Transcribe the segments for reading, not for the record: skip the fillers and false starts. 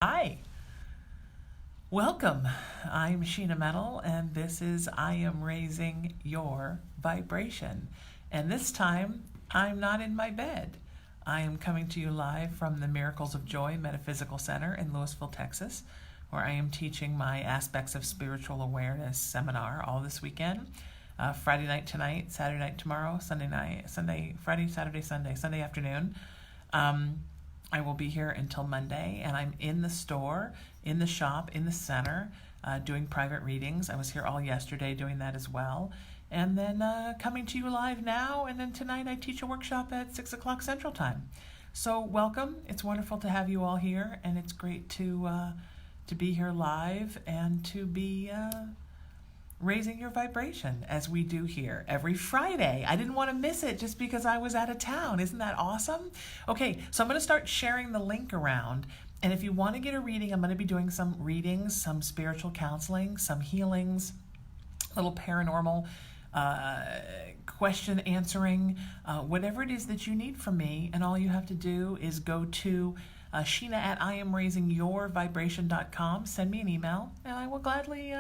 Hi, welcome. I'm Sheena Metal, and this is I Am Raising Your Vibration. And this time, I'm not in my bed. I am coming to you live from the Miracles of Joy Metaphysical Center in Louisville, Texas, where I am teaching my Aspects of Spiritual Awareness seminar all this weekend. Friday night tonight, Saturday night tomorrow, Friday, Saturday, Sunday afternoon. I will be here until Monday, and I'm in the store, in the shop, in the center, doing private readings. I was here all yesterday doing that as well. And then coming to you live now, and then tonight I teach a workshop at 6 o'clock Central Time. So welcome. It's wonderful to have you all here, and it's great to be here live and to be raising your vibration as we do here every Friday. I didn't want to miss it just because I was out of town. Isn't that awesome? Okay, so I'm going to start sharing the link around. And if you want to get a reading, I'm going to be doing some readings, some spiritual counseling, some healings, little paranormal question answering, whatever it is that you need from me. And all you have to do is go to Sheena at IamRaisingYourVibration.com. Send me an email, and I will gladly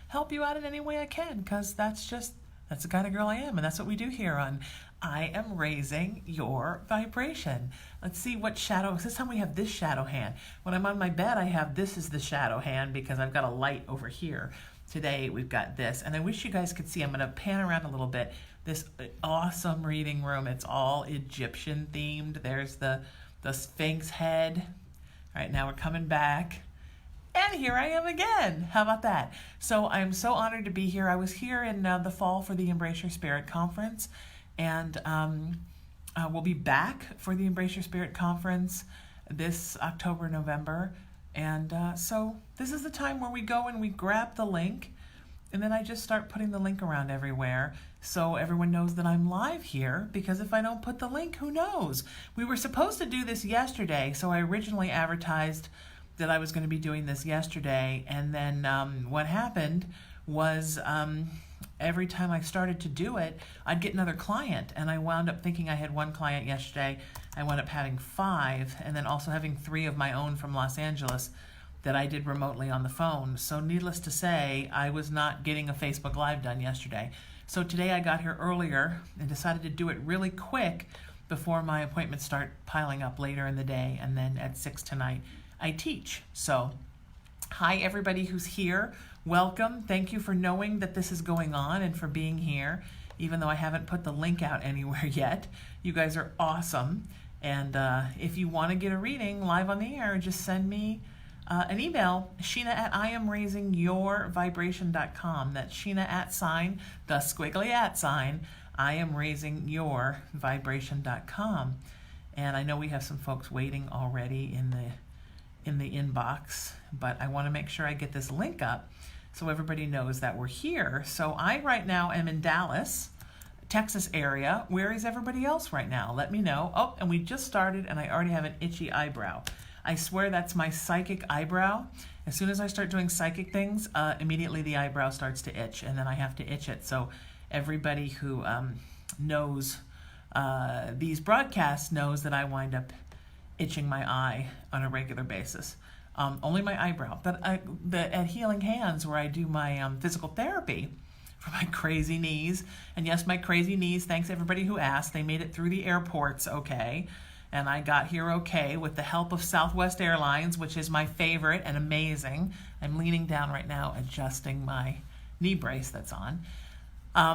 help you out in any way I can, because that's the kind of girl I am, and that's what we do here on I Am Raising Your Vibration. Let's see what shadow. This time we have this shadow hand. When I'm on my bed, I have this as the shadow hand because I've got a light over here. Today we've got this, and I wish you guys could see. I'm going to pan around a little bit. This awesome reading room. It's all Egyptian themed. There's the Sphinx head. All right, now we're coming back. And here I am again. How about that? So I'm so honored to be here. I was here in the fall for the Embrace Your Spirit conference, and we'll be back for the Embrace Your Spirit conference this October, November. And so this is the time where we go and we grab the link, and then I just start putting the link around everywhere so everyone knows that I'm live here, because if I don't put the link, who knows? We were supposed to do this yesterday, so I originally advertised that I was going to be doing this yesterday, and then what happened was every time I started to do it, I'd get another client, and I wound up thinking I had one client yesterday. I wound up having 5, and then also having 3 of my own from Los Angeles that I did remotely on the phone. So needless to say, I was not getting a Facebook Live done yesterday. So today I got here earlier and decided to do it really quick before my appointments start piling up later in the day, and then at 6 tonight I teach. So hi everybody who's here. Welcome. Thank you for knowing that this is going on and for being here, even though I haven't put the link out anywhere yet. You guys are awesome. And if you want to get a reading live on the air, just send me an email, Sheena at IamRaisingYourVibration.com. That's Sheena at sign, the squiggly at sign, IamRaisingYourVibration.com. And I know we have some folks waiting already in the inbox, but I want to make sure I get this link up so everybody knows that we're here. So I right now am in Dallas, Texas area. Where is everybody else right now? Let me know. Oh, and we just started, and I already have an itchy eyebrow. I swear that's my psychic eyebrow. As soon as I start doing psychic things, immediately the eyebrow starts to itch, and then I have to itch it. So everybody who knows these broadcasts knows that I wind up itching my eye on a regular basis. Only my eyebrow. But at Healing Hands, where I do my physical therapy for my crazy knees, and yes, my crazy knees, thanks everybody who asked. They made it through the airports okay, and I got here okay with the help of Southwest Airlines, which is my favorite and amazing. I'm leaning down right now, adjusting my knee brace that's on.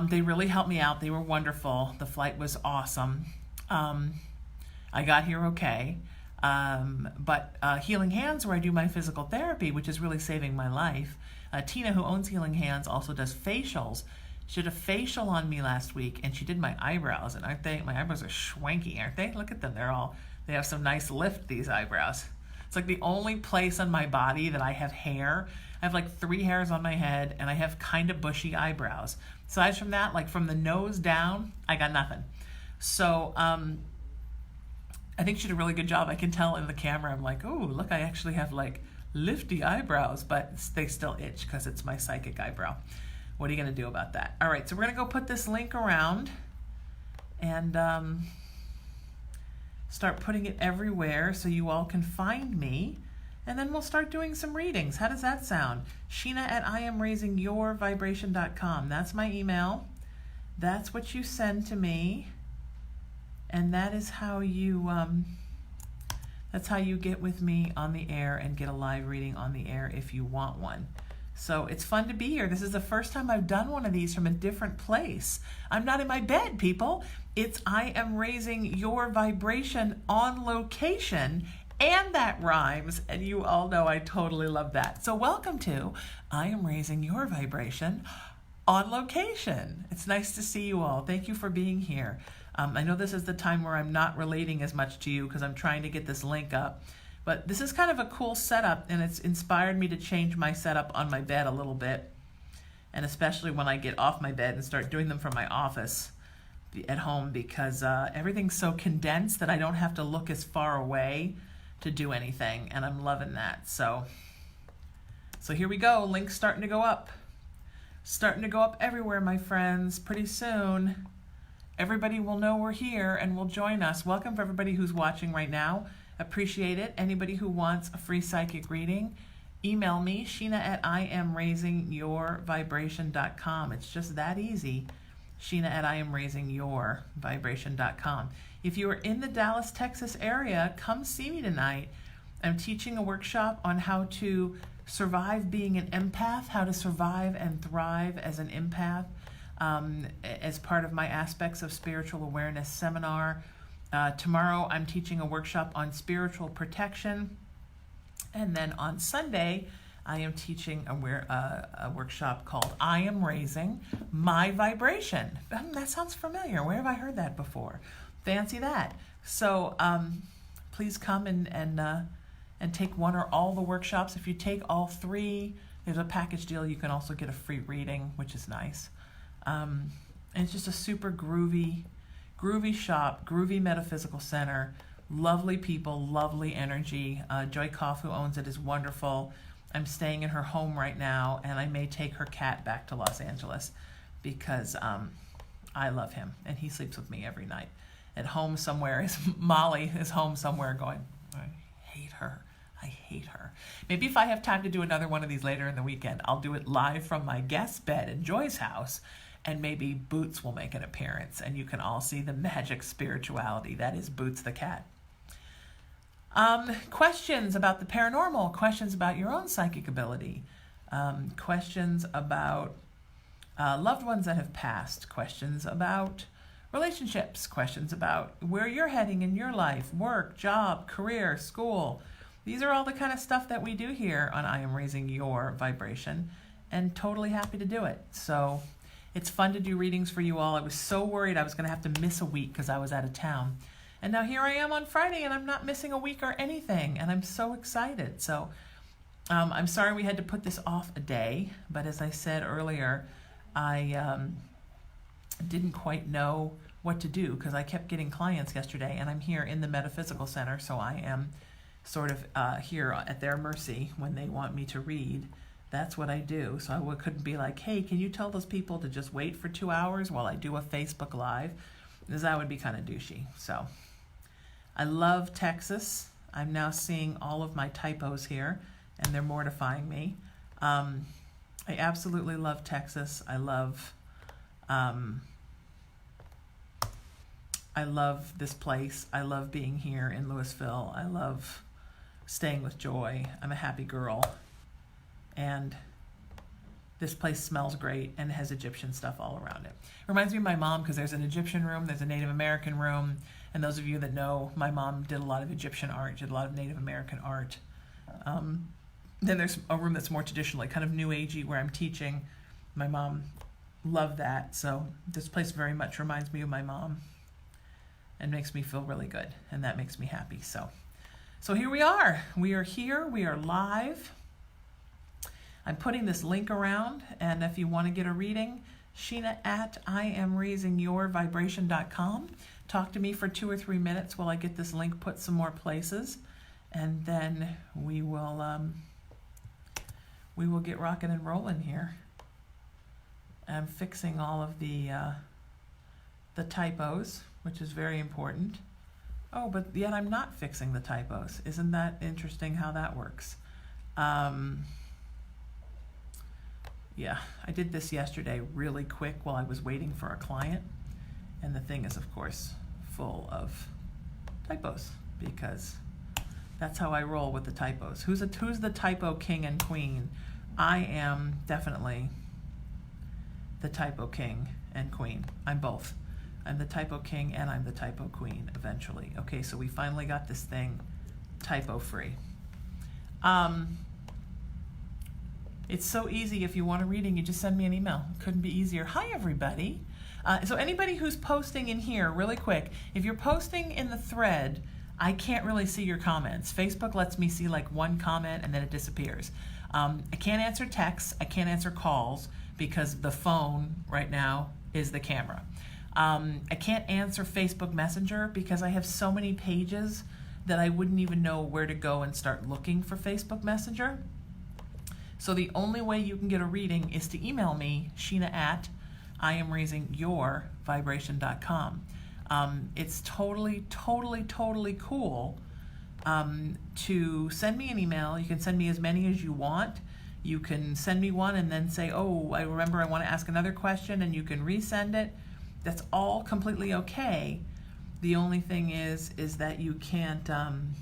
They really helped me out. They were wonderful. The flight was awesome. I got here okay. But Healing Hands, where I do my physical therapy, which is really saving my life. Tina, who owns Healing Hands, also does facials. She did a facial on me last week, and she did my eyebrows. And aren't they? My eyebrows are schwanky, aren't they? Look at them. They have some nice lift, these eyebrows. It's like the only place on my body that I have hair. I have like 3 hairs on my head, and I have kind of bushy eyebrows. Aside from that, like from the nose down, I got nothing. So, I think she did a really good job. I can tell in the camera. I'm like, oh, look, I actually have like lifty eyebrows, but they still itch because it's my psychic eyebrow. What are you going to do about that? All right, so we're going to go put this link around and start putting it everywhere so you all can find me and then we'll start doing some readings. How does that sound? Sheena at IamRaisingYourVibration.com. That's my email. That's what you send to me, and that is how you that's how you get with me on the air and get a live reading on the air if you want one. So it's fun to be here. This is the first time I've done one of these from a different place. I'm not in my bed, people. It's I am raising your vibration on location, and that rhymes, and you all know I totally love that. So welcome to I am raising your vibration on location. It's nice to see you all. Thank you for being here. I know this is the time where I'm not relating as much to you because I'm trying to get this link up. But this is kind of a cool setup, and it's inspired me to change my setup on my bed a little bit. And especially when I get off my bed and start doing them from my office at home, because everything's so condensed that I don't have to look as far away to do anything, and I'm loving that. So here we go. Link's starting to go up. Starting to go up everywhere, my friends. Pretty soon, everybody will know we're here and will join us. Welcome for everybody who's watching right now. Appreciate it. Anybody who wants a free psychic reading, email me, Sheena at IamRaisingYourVibration.com. It's just that easy. Sheena at IamRaisingYourVibration.com. If you are in the Dallas, Texas area, come see me tonight. I'm teaching a workshop on how to survive being an empath, how to survive and thrive as an empath, as part of my Aspects of Spiritual Awareness seminar. Tomorrow I'm teaching a workshop on spiritual protection, and then on Sunday I am teaching a workshop called I Am Raising My Vibration. That sounds familiar. Where have I heard that before? Fancy that. So please come and take one or all the workshops. If you take all three, there's a package deal. You can also get a free reading, which is nice. And it's just a super groovy shop, groovy metaphysical center, lovely people, lovely energy. Joy Koff, who owns it, is wonderful. I'm staying in her home right now, and I may take her cat back to Los Angeles because I love him, and he sleeps with me every night. At home somewhere, Molly is home somewhere going, I hate her. Maybe if I have time to do another one of these later in the weekend, I'll do it live from my guest bed in Joy's house, and maybe Boots will make an appearance, and you can all see the magic spirituality. That is Boots the cat. Questions about the paranormal, questions about your own psychic ability, questions about loved ones that have passed, questions about relationships, questions about where you're heading in your life, work, job, career, school. These are all the kind of stuff that we do here on I Am Raising Your Vibration, and totally happy to do it. So it's fun to do readings for you all. I was so worried I was going to have to miss a week because I was out of town. And now here I am on Friday, and I'm not missing a week or anything, and I'm so excited. So I'm sorry we had to put this off a day, but as I said earlier, I didn't quite know what to do because I kept getting clients yesterday, and I'm here in the Metaphysical Center, so I am sort of here at their mercy when they want me to read. That's what I do. So I couldn't be like, hey, can you tell those people to just wait for 2 hours while I do a Facebook Live? Because that would be kind of douchey. So I love Texas. I'm now seeing all of my typos here, and they're mortifying me. I absolutely love Texas. I love this place. I love being here in Louisville. I love staying with Joy. I'm a happy girl. And this place smells great and has Egyptian stuff all around it. Reminds me of my mom because there's an Egyptian room, there's a Native American room, and those of you that know, my mom did a lot of Egyptian art, did a lot of Native American art. Then there's a room that's more traditional, like kind of new agey where I'm teaching. My mom loved that, so this place very much reminds me of my mom and makes me feel really good, and that makes me happy. So here we are. We are here. We are live. I'm putting this link around, and if you want to get a reading, Sheena at IamRaisingYourVibration.com. Talk to me for 2 or 3 minutes while I get this link put some more places, and then we will get rocking and rolling here. I'm fixing all of the typos, which is very important. Oh, but yet I'm not fixing the typos. Isn't that interesting how that works? Yeah, I did this yesterday really quick while I was waiting for a client. And the thing is, of course, full of typos because that's how I roll with the typos. Who's the typo king and queen? I am definitely the typo king and queen. I'm both. I'm the typo king and I'm the typo queen eventually. Okay, so we finally got this thing typo free. It's so easy. If you want a reading, you just send me an email. Couldn't be easier. Hi, everybody. So anybody who's posting in here, really quick, if you're posting in the thread, I can't really see your comments. Facebook lets me see like one comment and then it disappears. I can't answer texts. I can't answer calls because the phone right now is the camera. I can't answer Facebook Messenger because I have so many pages that I wouldn't even know where to go and start looking for Facebook Messenger. So the only way you can get a reading is to email me, Sheena at IamRaisingYourVibration.com. It's totally cool to send me an email. You can send me as many as you want. You can send me one and then say, oh, I remember I want to ask another question, and you can resend it. That's all completely okay. The only thing is that you can't, I'm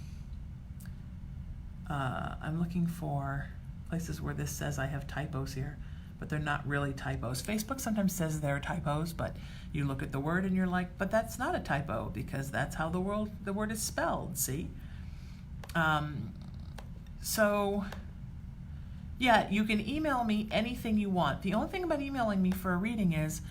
looking for places where this says I have typos here, but they're not really typos. Facebook sometimes says they're typos, but you look at the word and you're like, but that's not a typo because that's how the word is spelled, see? So yeah, you can email me anything you want. The only thing about emailing me for a reading is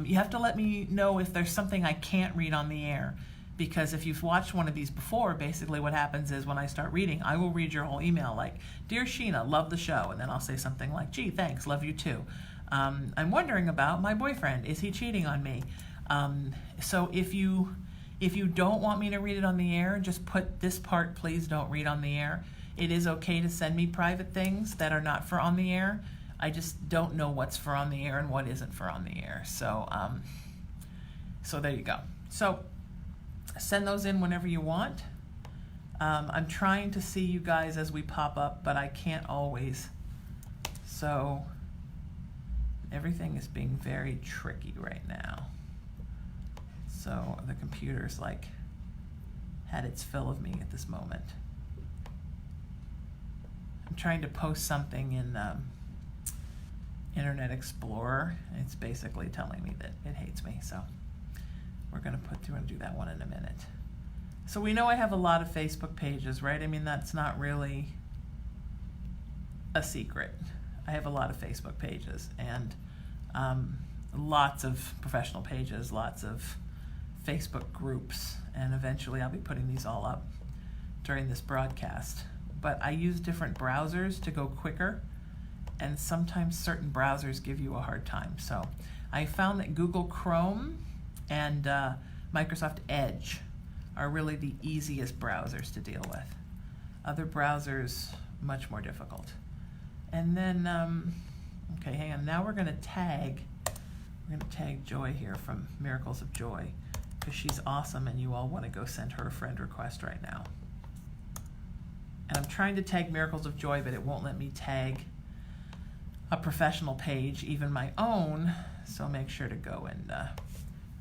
you have to let me know if there's something I can't read on the air. Because if you've watched one of these before, basically what happens is when I start reading, I will read your whole email like, Dear Sheena, love the show. And then I'll say something like, gee, thanks, love you too. I'm wondering about my boyfriend. Is he cheating on me? So if you don't want me to read it on the air, just put this part, please don't read on the air. It is okay to send me private things that are not for on the air. I just don't know what's for on the air and what isn't for on the air. So, so there you go. So send those in whenever you want. I'm trying to see you guys as we pop up, but I can't always. So everything is being very tricky right now. So the computer's like had its fill of me at this moment. I'm trying to post something in Internet Explorer. It's basically telling me that it hates me. So we're going to do that one in a minute. So we know I have a lot of Facebook pages, right? I mean, that's not really a secret. I have a lot of Facebook pages and lots of professional pages, lots of Facebook groups, and eventually I'll be putting these all up during this broadcast. But I use different browsers to go quicker, and sometimes certain browsers give you a hard time. So I found that Google Chrome and Microsoft Edge are really the easiest browsers to deal with. Other browsers, much more difficult. And then, okay, hang on. Now we're going to tag Joy here from Miracles of Joy because she's awesome and you all want to go send her a friend request right now. And I'm trying to tag Miracles of Joy, but it won't let me tag a professional page, even my own. So make sure to go and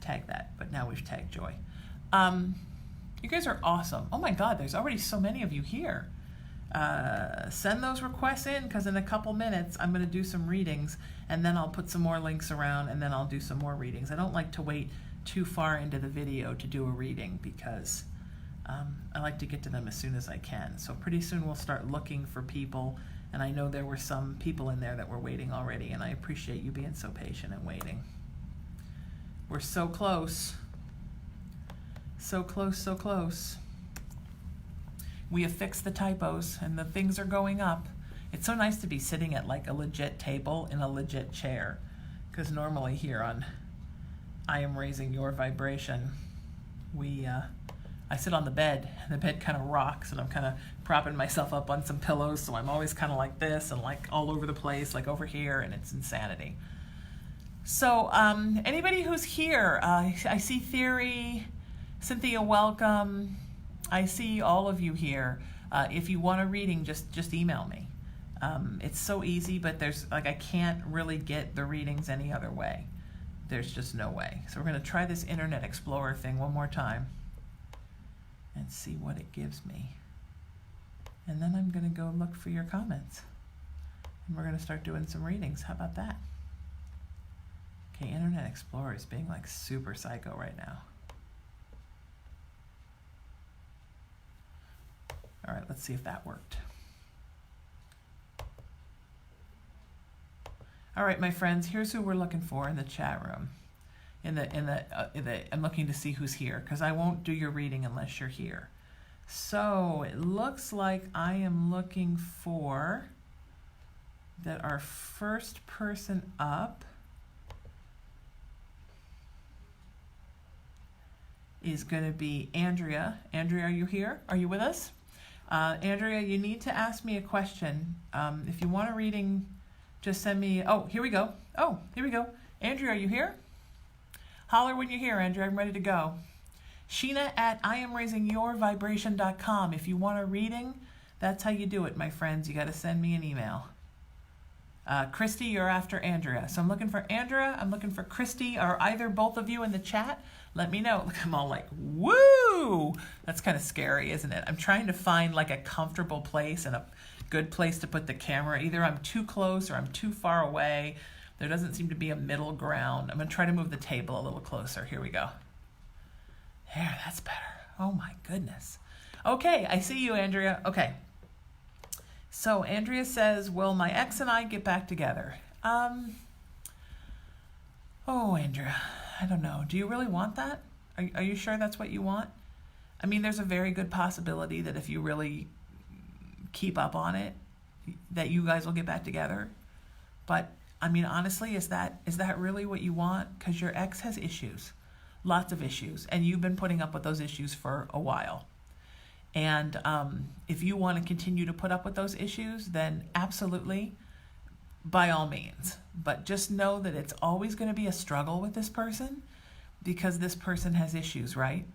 tag that. But now we've tagged Joy. You guys are awesome. Oh my God, there's already so many of you here. Send those requests in because in a couple minutes I'm going to do some readings and then I'll put some more links around and then I'll do some more readings. I don't like to wait too far into the video to do a reading because I like to get to them as soon as I can. So pretty soon we'll start looking for people, and I know there were some people in there that were waiting already, and I appreciate you being so patient and waiting. We're so close. So close, so close. We have fixed the typos and the things are going up. It's so nice to be sitting at like a legit table in a legit chair, because normally here on I Am Raising Your Vibration, I sit on the bed, and the bed kind of rocks, and I'm kind of propping myself up on some pillows, so I'm always kind of like this and like all over the place, like over here, and it's insanity. So anybody who's here, I see Theory, Cynthia, welcome. I see all of you here. If you want a reading, just email me. It's so easy, but there's I can't really get the readings any other way. There's just no way. So we're going to try this Internet Explorer thing one more time and see what it gives me. And then I'm going to go look for your comments. And we're going to start doing some readings. How about that? Okay, Internet Explorer is being like super psycho right now. All right, let's see if that worked. All right, my friends, here's who we're looking for in the chat room. I'm looking to see who's here because I won't do your reading unless you're here. So it looks like I am looking for that our first person up is going to be Andrea. Andrea, are you here? Are you with us? Andrea, you need to ask me a question. If you want a reading, just send me... Oh, here we go. Oh, here we go. Andrea, are you here? Holler when you're here, Andrea. I'm ready to go. Sheena at IamRaisingYourVibration.com. If you want a reading, that's how you do it, my friends. You got to send me an email. Christy, you're after Andrea. So I'm looking for Andrea. I'm looking for Christy, or either both of you in the chat. Let me know. Look, I'm all like, woo! That's kind of scary, isn't it? I'm trying to find like a comfortable place and a good place to put the camera. Either I'm too close or I'm too far away. There doesn't seem to be a middle ground. I'm going to try to move the table a little closer. Here we go. There, that's better. Oh my goodness. Okay, I see you, Andrea. Okay. So Andrea says, will my ex and I get back together? Oh, Andrea, I don't know. Do you really want that? Are you sure that's what you want? I mean, there's a very good possibility that if you really keep up on it, that you guys will get back together. But I mean, honestly, is that really what you want? Because your ex has issues, lots of issues, and you've been putting up with those issues for a while. And if you want to continue to put up with those issues, then absolutely, by all means. But just know that it's always going to be a struggle with this person because this person has issues, right?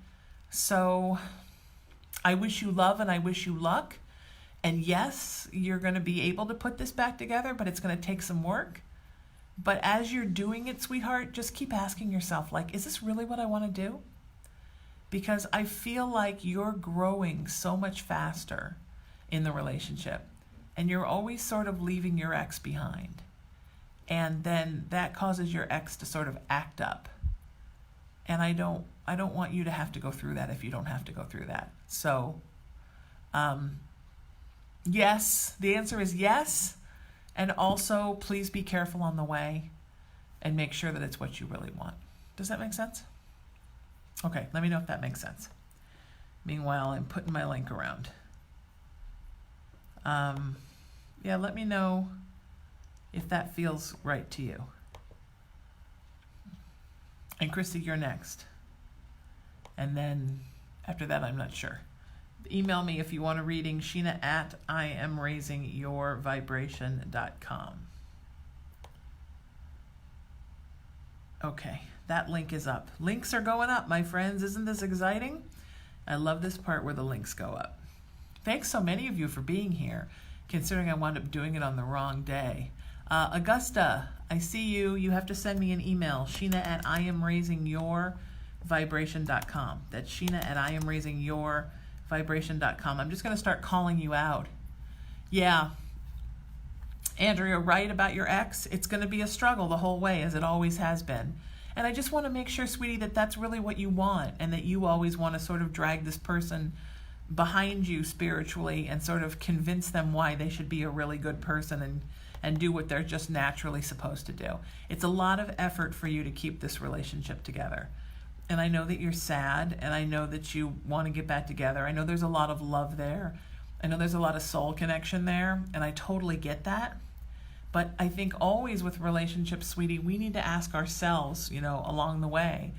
So I wish you love and I wish you luck. And yes, you're going to be able to put this back together, but it's going to take some work. But as you're doing it, sweetheart, just keep asking yourself, like, is this really what I want to do? Because I feel like you're growing so much faster in the relationship, and you're always sort of leaving your ex behind. And then that causes your ex to sort of act up. And I don't want you to have to go through that if you don't have to go through that. So, yes, the answer is yes. And also, please be careful on the way and make sure that it's what you really want. Does that make sense? Okay, let me know if that makes sense. Meanwhile, I'm putting my link around. Yeah, let me know if that feels right to you. And Christy, you're next. And then after that, I'm not sure. Email me if you want a reading, Sheena at IamRaisingYourVibration.com. Okay, that link is up. Links are going up, my friends. Isn't this exciting? I love this part where the links go up. Thanks so many of you for being here, considering I wound up doing it on the wrong day. Augusta, I see you. You have to send me an email, Sheena at IamRaisingYourVibration.com. That's Sheena at IamRaisingYourVibration.com. I'm just going to start calling you out. Yeah, Andrea, right about your ex. It's going to be a struggle the whole way, as it always has been. And I just want to make sure, sweetie, that that's really what you want, and that you always want to sort of drag this person behind you spiritually and sort of convince them why they should be a really good person and do what they're just naturally supposed to do. It's a lot of effort for you to keep this relationship together. And I know that you're sad, and I know that you want to get back together. I know there's a lot of love there. I know there's a lot of soul connection there, and I totally get that. But I think always with relationships, sweetie, we need to ask ourselves, along the way,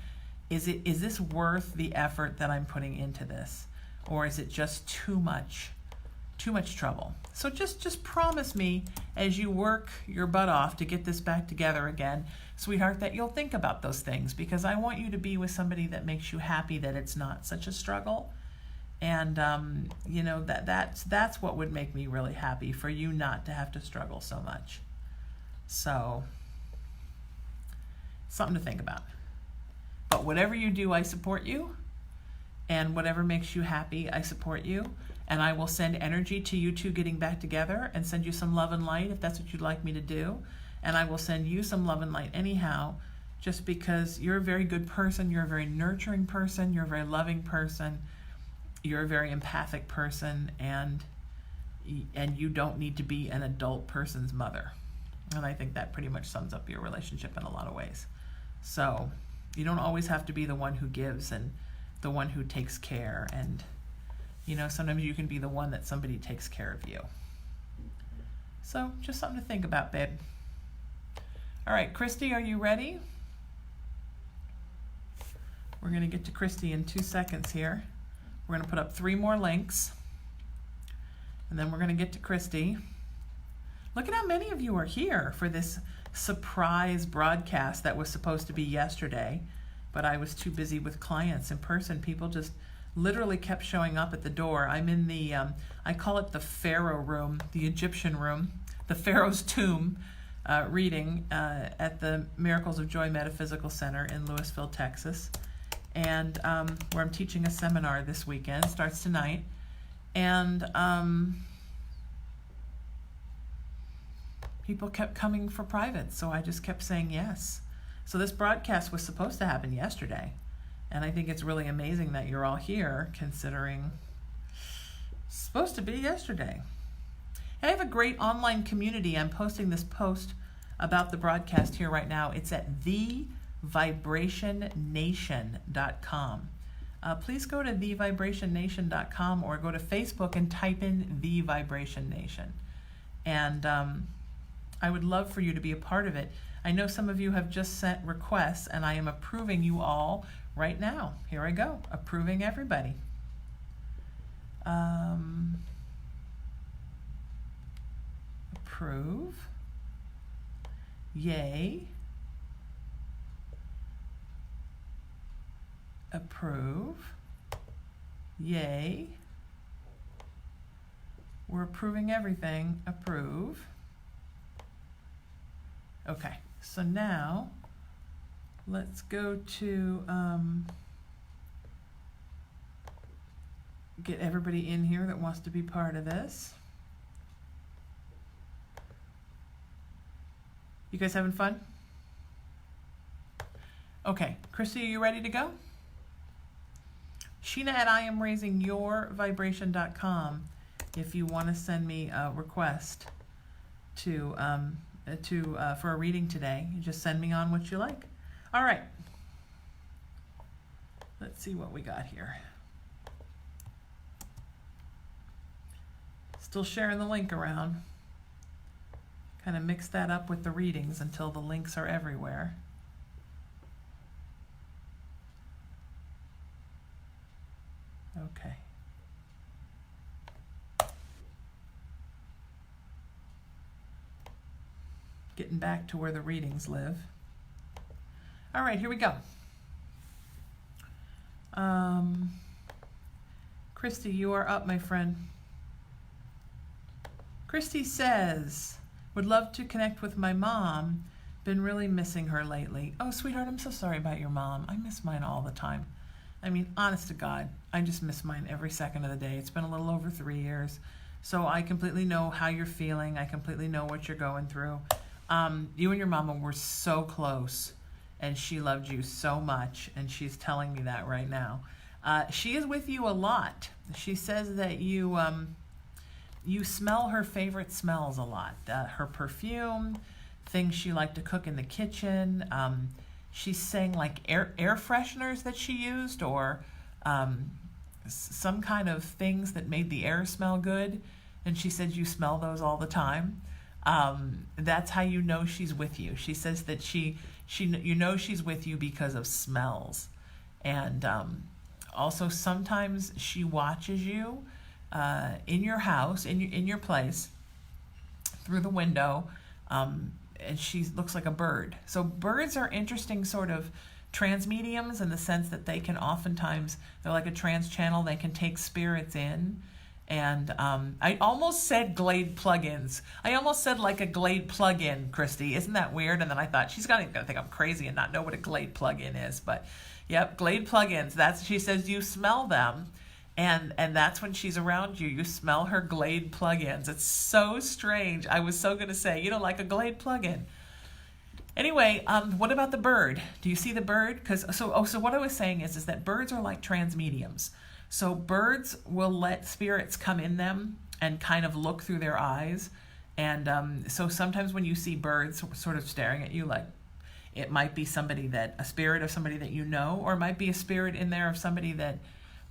is this worth the effort that I'm putting into this? Or is it just too much trouble? So just promise me as you work your butt off to get this back together again, sweetheart, that you'll think about those things, because I want you to be with somebody that makes you happy, that it's not such a struggle. And that's what would make me really happy, for you not to have to struggle so much. So, something to think about. But whatever you do, I support you. And whatever makes you happy, I support you. And I will send energy to you two getting back together, and send you some love and light if that's what you'd like me to do. And I will send you some love and light anyhow, just because you're a very good person, you're a very nurturing person, you're a very loving person, you're a very empathic person, and you don't need to be an adult person's mother. And I think that pretty much sums up your relationship in a lot of ways. So you don't always have to be the one who gives and the one who takes care. And, sometimes you can be the one that somebody takes care of you. So just something to think about, babe. All right, Christy, are you ready? We're going to get to Christy in 2 seconds here. We're going to put up 3 more links, and then we're going to get to Christy. Look at how many of you are here for this surprise broadcast that was supposed to be yesterday, but I was too busy with clients in person. People just literally kept showing up at the door. I'm in the, I call it the Pharaoh room, the Egyptian room, the Pharaoh's tomb, reading at the Miracles of Joy Metaphysical Center in Louisville, Texas. And where I'm teaching a seminar this weekend, starts tonight. And people kept coming for private, so I just kept saying yes. So this broadcast was supposed to happen yesterday, and I think it's really amazing that you're all here, considering it's supposed to be yesterday. I have a great online community. I'm posting this post about the broadcast here right now. It's at thevibrationnation.com. Please go to thevibrationnation.com, or go to Facebook and type in The Vibration Nation. And I would love for you to be a part of it. I know some of you have just sent requests, and I am approving you all right now. Here I go, approving everybody. Approve. Yay. Approve. Yay. We're approving everything. Approve. Okay, so now let's go to get everybody in here that wants to be part of this. You guys having fun? Okay, Christy, are you ready to go? Sheena at IamRaisingYourVibration.com if you want to send me a request to for a reading today. You just send me on what you like. All right. Let's see what we got here. Still sharing the link around. Kind of mix that up with the readings until the links are everywhere. Okay. Getting back to where the readings live. All right, here we go. Christy, you are up, my friend. Christy says, would love to connect with my mom. Been really missing her lately. Oh, sweetheart, I'm so sorry about your mom. I miss mine all the time. I mean, honest to God, I just miss mine every second of the day. It's been a little over 3 years. So I completely know how you're feeling. I completely know what you're going through. You and your mama were so close, and she loved you so much, and she's telling me that right now. She is with you a lot. She says that you smell her favorite smells a lot. Her perfume, things she liked to cook in the kitchen. She's saying like air fresheners that she used, or some kind of things that made the air smell good. And she said you smell those all the time. That's how you know she's with you. She says that you know she's with you because of smells. And also sometimes she watches you in your house, in your place, through the window, and she looks like a bird. So birds are interesting sort of trans mediums in the sense that they can oftentimes, they're like a trans channel, they can take spirits in. And I almost said Glade plugins. I almost said like a Glade plug-in, Christy. Isn't that weird? And then I thought, she's gonna think I'm crazy and not know what a Glade plug-in is. But yep, Glade plugins. That's, she says you smell them. And that's when she's around you. You smell her Glade plugins. It's so strange. I was so gonna say, you don't like a Glade plug-in. Anyway, what about the bird? Do you see the bird? So what I was saying is that birds are like trans mediums. So birds will let spirits come in them and kind of look through their eyes. And so sometimes when you see birds sort of staring at you, like it might be a spirit of somebody that you know, or it might be a spirit in there of somebody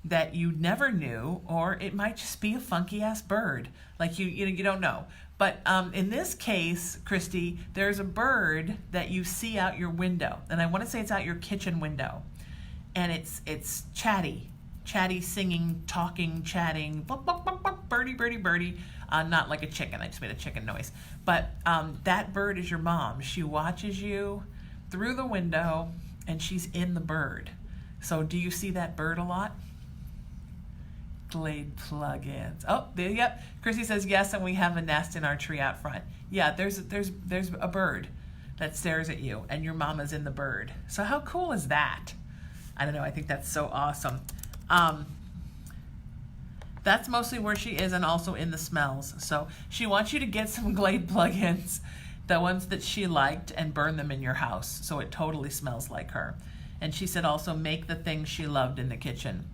that you never knew, or it might just be a funky ass bird. Like you don't know. But in this case, Christy, there's a bird that you see out your window. And I want to say it's out your kitchen window. And it's chatty, singing, talking, chatting, birdie, birdie, birdie. Not like a chicken. I just made a chicken noise. But that bird is your mom. She watches you through the window, and she's in the bird. So do you see that bird a lot? Glade plugins. Oh, yep. Chrissy says yes, and we have a nest in our tree out front. Yeah, there's a bird that stares at you, and your mama's in the bird. So how cool is that? I don't know. I think that's so awesome. That's mostly where she is, and also in the smells. So she wants you to get some Glade plugins, the ones that she liked, and burn them in your house so it totally smells like her. And she said also make the things she loved in the kitchen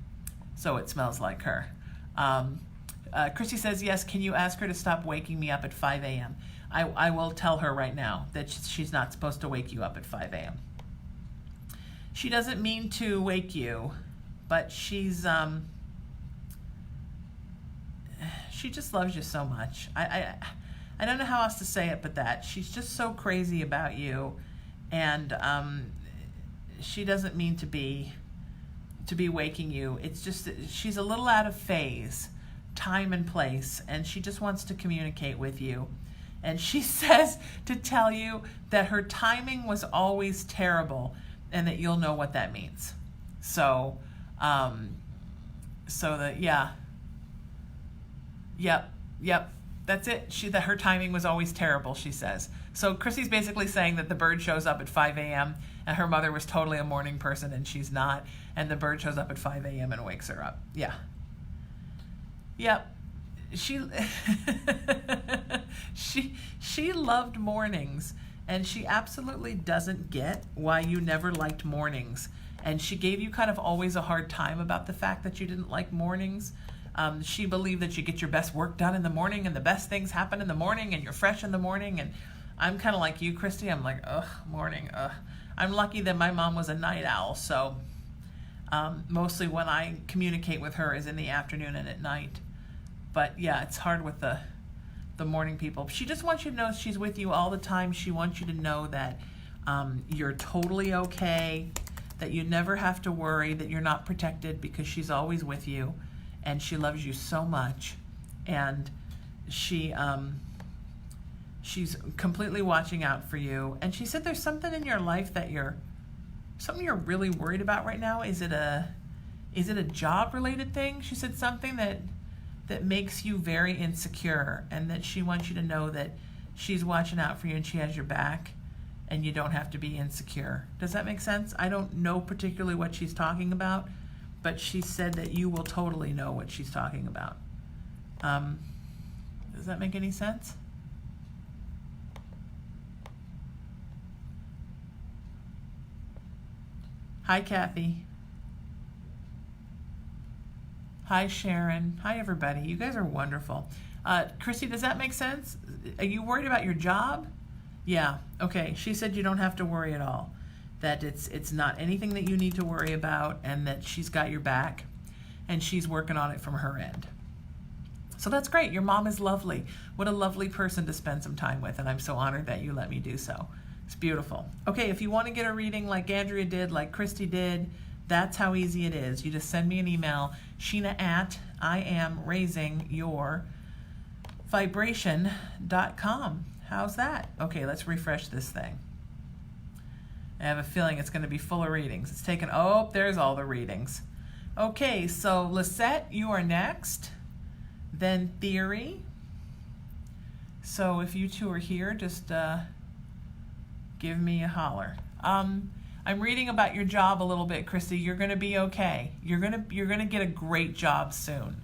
so it smells like her. Christy says, yes, can you ask her to stop waking me up at 5 a.m.? I will tell her right now that she's not supposed to wake you up at 5 a.m. She doesn't mean to wake you, but she just loves you so much. I don't know how else to say it but that. She's just so crazy about you, and she doesn't mean to be waking you. It's just that she's a little out of phase, time and place, and she just wants to communicate with you. And she says to tell you that her timing was always terrible, and that you'll know what that means. So, Yep, that's it. That her timing was always terrible, she says. So Chrissy's basically saying that the bird shows up at 5 a.m. and her mother was totally a morning person and she's not, and the bird shows up at 5 a.m. and wakes her up. Yeah. Yep. She loved mornings, and she absolutely doesn't get why you never liked mornings. And she gave you kind of always a hard time about the fact that you didn't like mornings. She believed that you get your best work done in the morning, and the best things happen in the morning, and you're fresh in the morning. And I'm kind of like you, Christy. I'm like, morning. I'm lucky that my mom was a night owl, so mostly when I communicate with her is in the afternoon and at night. But yeah, it's hard with the morning people. She just wants you to know she's with you all the time. She wants you to know that you're totally okay, that you never have to worry, that you're not protected, because she's always with you. And she loves you so much, and she's completely watching out for you. And she said there's something in your life that you're really worried about right now. Is it a job related thing? She said something that makes you very insecure, and that she wants you to know that she's watching out for you and she has your back, and you don't have to be insecure. Does that make sense? I don't know particularly what she's talking about, but she said that you will totally know what she's talking about. Does that make any sense? Hi, Kathy. Hi, Sharon. Hi, everybody. You guys are wonderful. Christy, does that make sense? Are you worried about your job? Yeah. Okay. She said you don't have to worry at all. That it's not anything that you need to worry about, and that she's got your back, and she's working on it from her end. So that's great. Your mom is lovely. What a lovely person to spend some time with, and I'm so honored that you let me do so. It's beautiful. Okay, if you want to get a reading like Andrea did, like Christy did, that's how easy it is. You just send me an email, Sheena at IamRaisingYour vibration.com. How's that? Okay, let's refresh this thing. I have a feeling it's going to be full of readings. It's taken, oh, there's all the readings. Okay, so Lisette, you are next. Then Theory. So if you two are here, just give me a holler. I'm reading about your job a little bit, Christy. You're going to be okay. You're going to get a great job soon.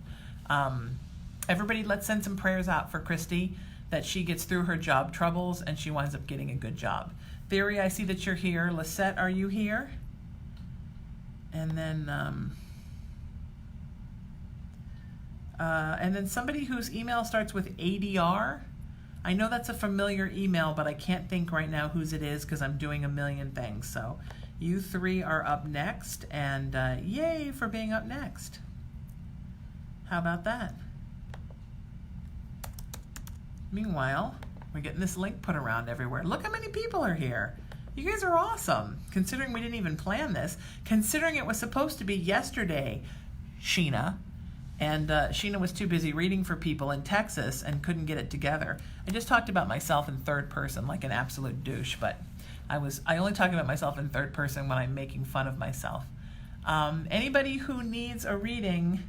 Everybody, let's send some prayers out for Christy that she gets through her job troubles and she winds up getting a good job. Theory, I see that you're here. Lisette, are you here? And then somebody whose email starts with ADR. I know that's a familiar email, but I can't think right now whose it is because I'm doing a million things. So you three are up next, and yay for being up next. How about that? Meanwhile, we're getting this link put around everywhere. Look how many people are here. You guys are awesome, considering we didn't even plan this, considering it was supposed to be yesterday, Sheena, and Sheena was too busy reading for people in Texas and couldn't get it together. I just talked about myself in third person like an absolute douche, but I only talk about myself in third person when I'm making fun of myself. Anybody who needs a reading,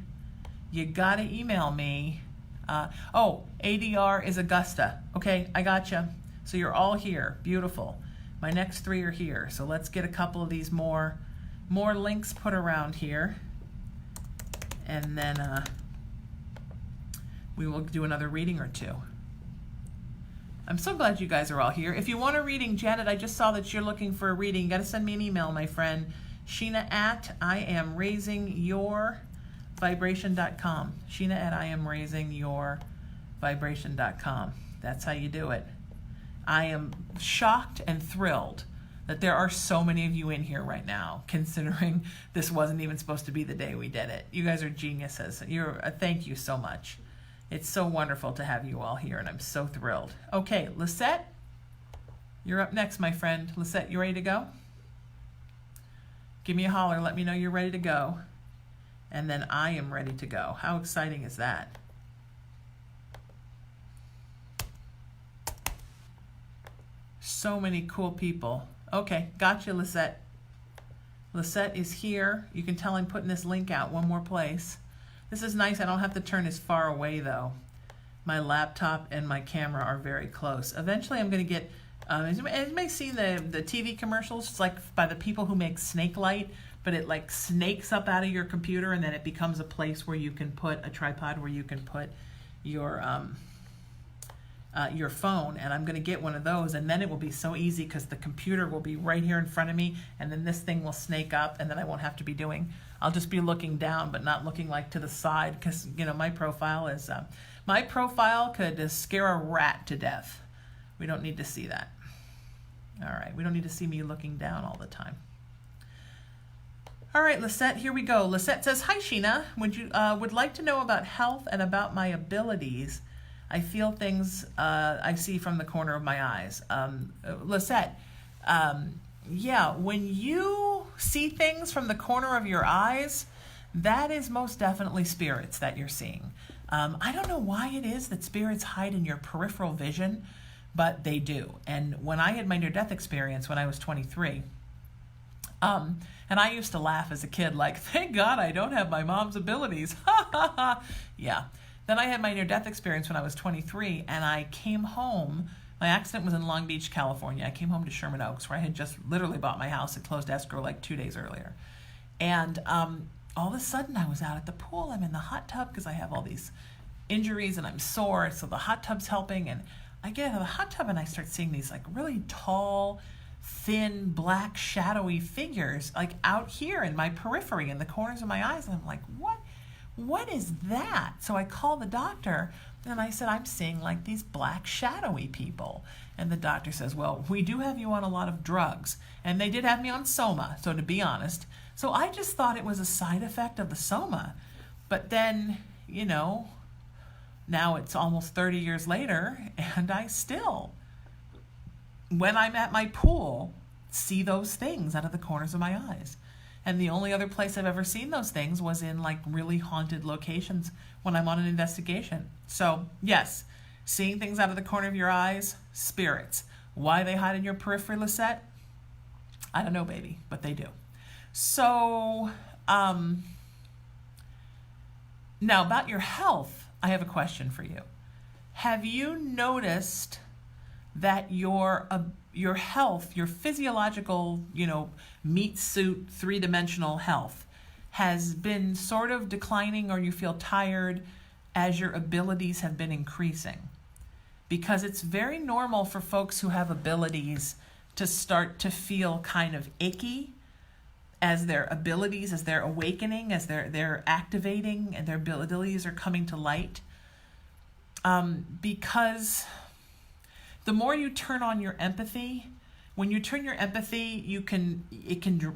you gotta email me. ADR is Augusta. Okay, I gotcha. So you're all here. Beautiful. My next three are here. So let's get a couple of these more links put around here. And then we will do another reading or two. I'm so glad you guys are all here. If you want a reading, Janet, I just saw that you're looking for a reading. You got to send me an email, my friend. Sheena at IamRaisingYourVibration.com. Sheena at IamRaisingYourVibration.com. That's how you do it. I am shocked and thrilled that there are so many of you in here right now, considering this wasn't even supposed to be the day we did it. You guys are geniuses. Thank you so much. It's so wonderful to have you all here, and I'm so thrilled. Okay, Lisette, you're up next, my friend. Lisette, you ready to go? Give me a holler. Let me know you're ready to go. And then I am ready to go. How exciting is that? So many cool people. Okay, gotcha, Lisette. Lisette is here. You can tell I'm putting this link out one more place. This is nice. I don't have to turn as far away, though. My laptop and my camera are very close. Eventually, I'm going to get... as you may see the TV commercials, it's like by the people who make Snake Light, but it like snakes up out of your computer, and then it becomes a place where you can put a tripod where you can put your phone. And I'm going to get one of those, and then it will be so easy because the computer will be right here in front of me, and then this thing will snake up, and then I won't have to be doing... I'll just be looking down, but not looking like to the side, because my profile is my profile could scare a rat to death. We don't need to see that. All right, we don't need to see me looking down all the time. All right, Lisette, here we go. Lisette says, "Hi, Sheena. Would like to know about health and about my abilities. I feel things I see from the corner of my eyes." Lisette, yeah, when you see things from the corner of your eyes, that is most definitely spirits that you're seeing. I don't know why it is that spirits hide in your peripheral vision, but they do. And when I had my near-death experience when I was 23, and I used to laugh as a kid, like, thank God I don't have my mom's abilities. Ha ha ha. Yeah. Then I had my near-death experience when I was 23, and I came home. My accident was in Long Beach, California. I came home to Sherman Oaks, where I had just literally bought my house. It closed escrow like 2 days earlier. And all of a sudden, I was out at the pool. I'm in the hot tub because I have all these injuries and I'm sore. So the hot tub's helping. And I get out of the hot tub and I start seeing these like really tall, thin, black, shadowy figures like out here in my periphery, in the corners of my eyes. And I'm like, what is that? So I call the doctor and I said, I'm seeing like these black shadowy people. And the doctor says, well, we do have you on a lot of drugs. And they did have me on Soma, so to be honest. So I just thought it was a side effect of the Soma. But then, now it's almost 30 years later, and I still, when I'm at my pool, see those things out of the corners of my eyes. And the only other place I've ever seen those things was in like really haunted locations when I'm on an investigation. So yes, Seeing things out of the corner of your eyes, spirits. Why they hide in your periphery, Lisette? I don't know, baby, but they do. So, now about your health, I have a question for you. Have you noticed that your health, your physiological, meat suit, three-dimensional health has been sort of declining, or you feel tired as your abilities have been increasing? Because it's very normal for folks who have abilities to start to feel kind of icky as their abilities, as they're awakening, as they're activating and their abilities are coming to light. Because the more you turn on your empathy, when you turn your empathy,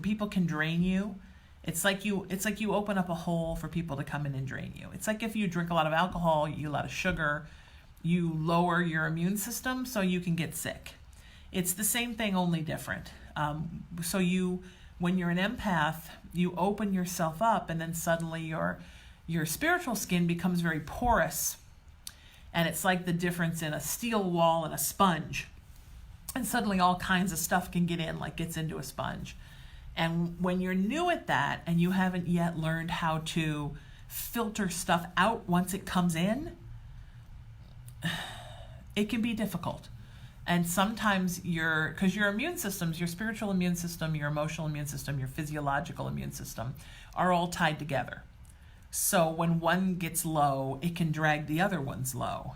people can drain you. It's like you open up a hole for people to come in and drain you. It's like if you drink a lot of alcohol, you eat a lot of sugar, you lower your immune system so you can get sick. It's the same thing, only different. When you're an empath, you open yourself up, and then suddenly your spiritual skin becomes very porous. And it's like the difference in a steel wall and a sponge. And suddenly all kinds of stuff can get in, like gets into a sponge. And when you're new at that and you haven't yet learned how to filter stuff out once it comes in, it can be difficult. And sometimes because your immune systems, your spiritual immune system, your emotional immune system, your physiological immune system are all tied together. So when one gets low, it can drag the other ones low.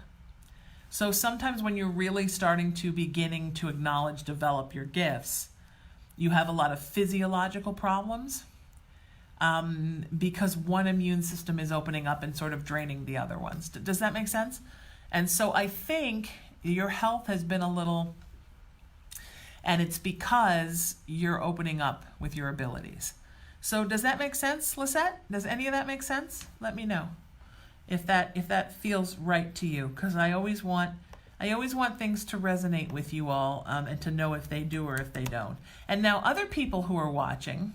So sometimes when you're really beginning to acknowledge, develop your gifts, you have a lot of physiological problems because one immune system is opening up and sort of draining the other ones. Does that make sense? And so I think your health has been a little, and it's because you're opening up with your abilities. So does that make sense, Lisette? Does any of that make sense? Let me know if that feels right to you, because I always want things to resonate with you all, and to know if they do or if they don't. And now other people who are watching,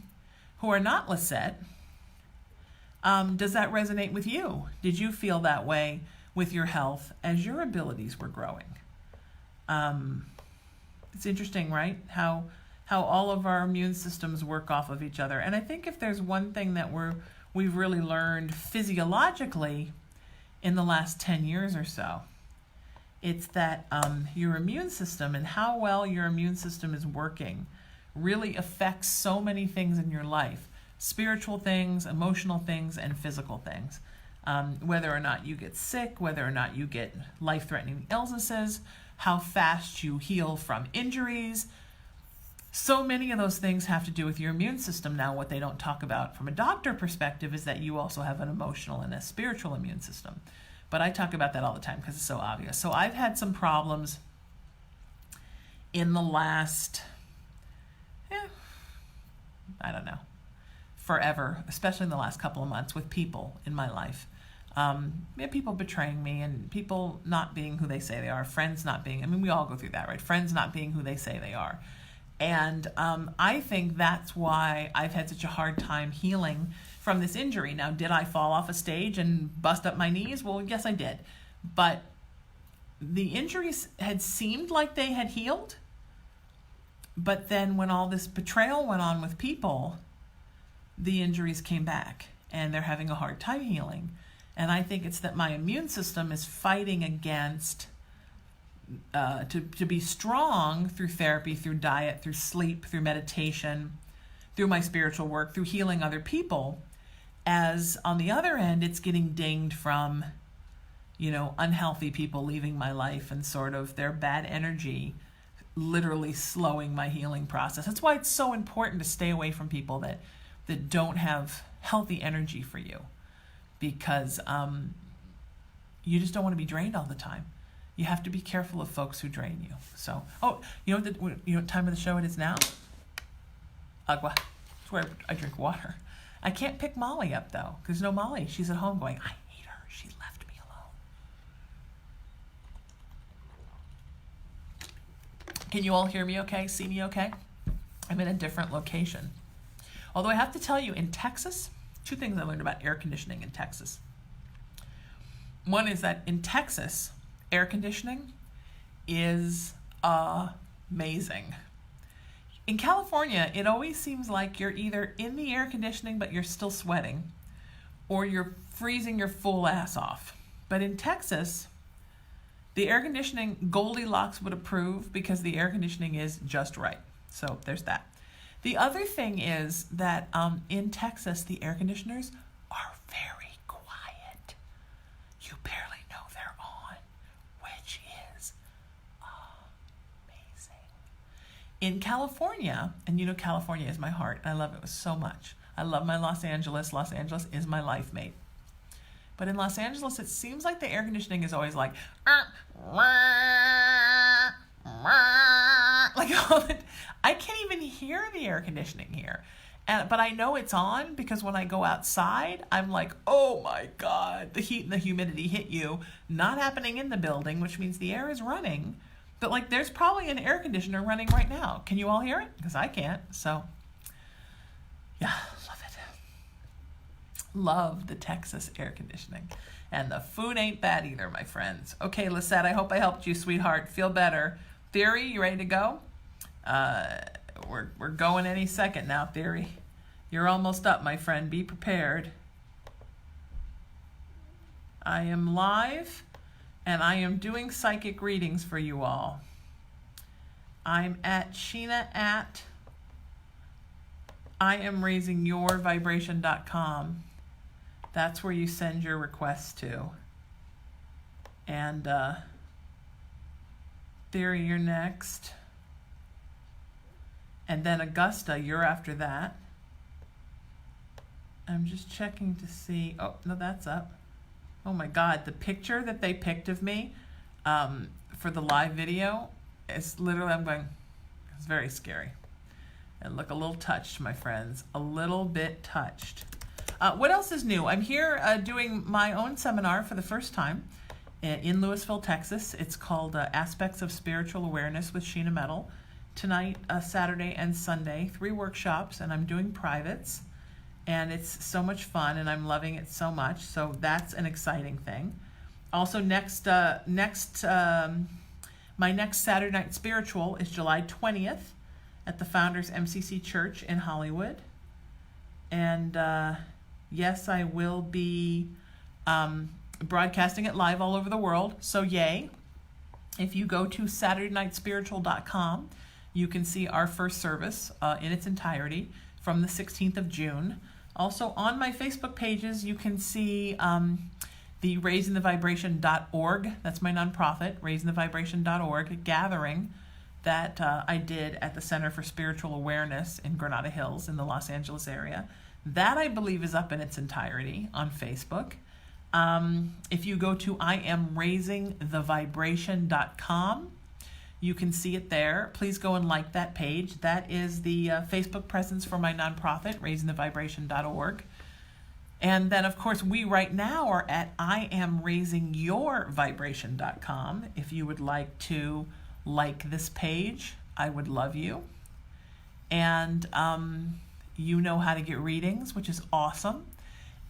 who are not Lisette, does that resonate with you? Did you feel that way with your health as your abilities were growing? It's interesting, right? How all of our immune systems work off of each other. And I think if there's one thing that we've really learned physiologically in the last 10 years or so, it's that your immune system and how well your immune system is working really affects so many things in your life. Spiritual things, emotional things, and physical things. Whether or not you get sick, whether or not you get life-threatening illnesses, how fast you heal from injuries. So many of those things have to do with your immune system. Now, what they don't talk about from a doctor perspective is that you also have an emotional and a spiritual immune system. But I talk about that all the time because it's so obvious. So I've had some problems in the last, forever, especially in the last couple of months with people in my life. People betraying me and people not being who they say they are, friends not being, we all go through that, right? Friends not being who they say they are. And I think that's why I've had such a hard time healing from this injury. Now, did I fall off a stage and bust up my knees? Well, yes, I did. But the injuries had seemed like they had healed. But then when all this betrayal went on with people, the injuries came back and they're having a hard time healing. And I think it's that my immune system is fighting against to be strong through therapy, through diet, through sleep, through meditation, through my spiritual work, through healing other people, as on the other end, it's getting dinged from, unhealthy people leaving my life and sort of their bad energy literally slowing my healing process. That's why it's so important to stay away from people that don't have healthy energy for you, because you just don't want to be drained all the time. You have to be careful of folks who drain you. So, you know what time of the show it is now? Agua. That's where I drink water. I can't pick Molly up, though, because no Molly. She's at home going, I hate her. She left me alone. Can you all hear me okay? See me okay? I'm in a different location. Although I have to tell you, in Texas, two things I learned about air conditioning in Texas. One is that in Texas, air conditioning is amazing. In California, it always seems like you're either in the air conditioning but you're still sweating, or you're freezing your full ass off. But in Texas, the air conditioning, Goldilocks would approve, because the air conditioning is just right. So there's that. The other thing is that in Texas, the air conditioners are very quiet. You barely know they're on, which is amazing. In California, and you know California is my heart, and I love it so much. I love my Los Angeles. Los Angeles is my life mate. But in Los Angeles, it seems like the air conditioning is always like, I can't even hear the air conditioning here. But I know it's on, because when I go outside, I'm like, oh my God, the heat and the humidity hit you. Not happening in the building, which means the air is running. But like, there's probably an air conditioner running right now. Can you all hear it? Because I can't. So yeah, love it. Love the Texas air conditioning. And the food ain't bad either, my friends. Okay, Lisette, I hope I helped you, sweetheart. Feel better. Theory, you ready to go? We're going any second now, Theory. You're almost up, my friend. Be prepared. I am live, and I am doing psychic readings for you all. I'm at Sheena at IamRaisingYourVibration.com. That's where you send your requests to. And Theory, you're next. And then Augusta, you're after that. I'm just checking to see. Oh, no, that's up. Oh my God, the picture that they picked of me for the live video is literally, it's very scary. And look a little touched, my friends. A little bit touched. What else is new? I'm here doing my own seminar for the first time in Lewisville, Texas. It's called Aspects of Spiritual Awareness with Sheena Metal. Tonight, Saturday and Sunday, 3 workshops, and I'm doing privates. And it's so much fun, and I'm loving it so much. So that's an exciting thing. Also, my next Saturday Night Spiritual is July 20th at the Founders MCC Church in Hollywood. And yes, I will be broadcasting it live all over the world. So yay. If you go to SaturdayNightSpiritual.com, you can see our first service in its entirety from the 16th of June. Also, on my Facebook pages, you can see the raisingthevibration.org, that's my nonprofit, raisingthevibration.org, gathering that I did at the Center for Spiritual Awareness in Granada Hills in the Los Angeles area. That, I believe, is up in its entirety on Facebook. If you go to IamRaisingTheVibration.com, you can see it there. Please go and like that page. That is the Facebook presence for my nonprofit, raisingthevibration.org. And then, of course, we right now are at IamRaisingYourVibration.com. If you would like to like this page, I would love you. And you know how to get readings, which is awesome.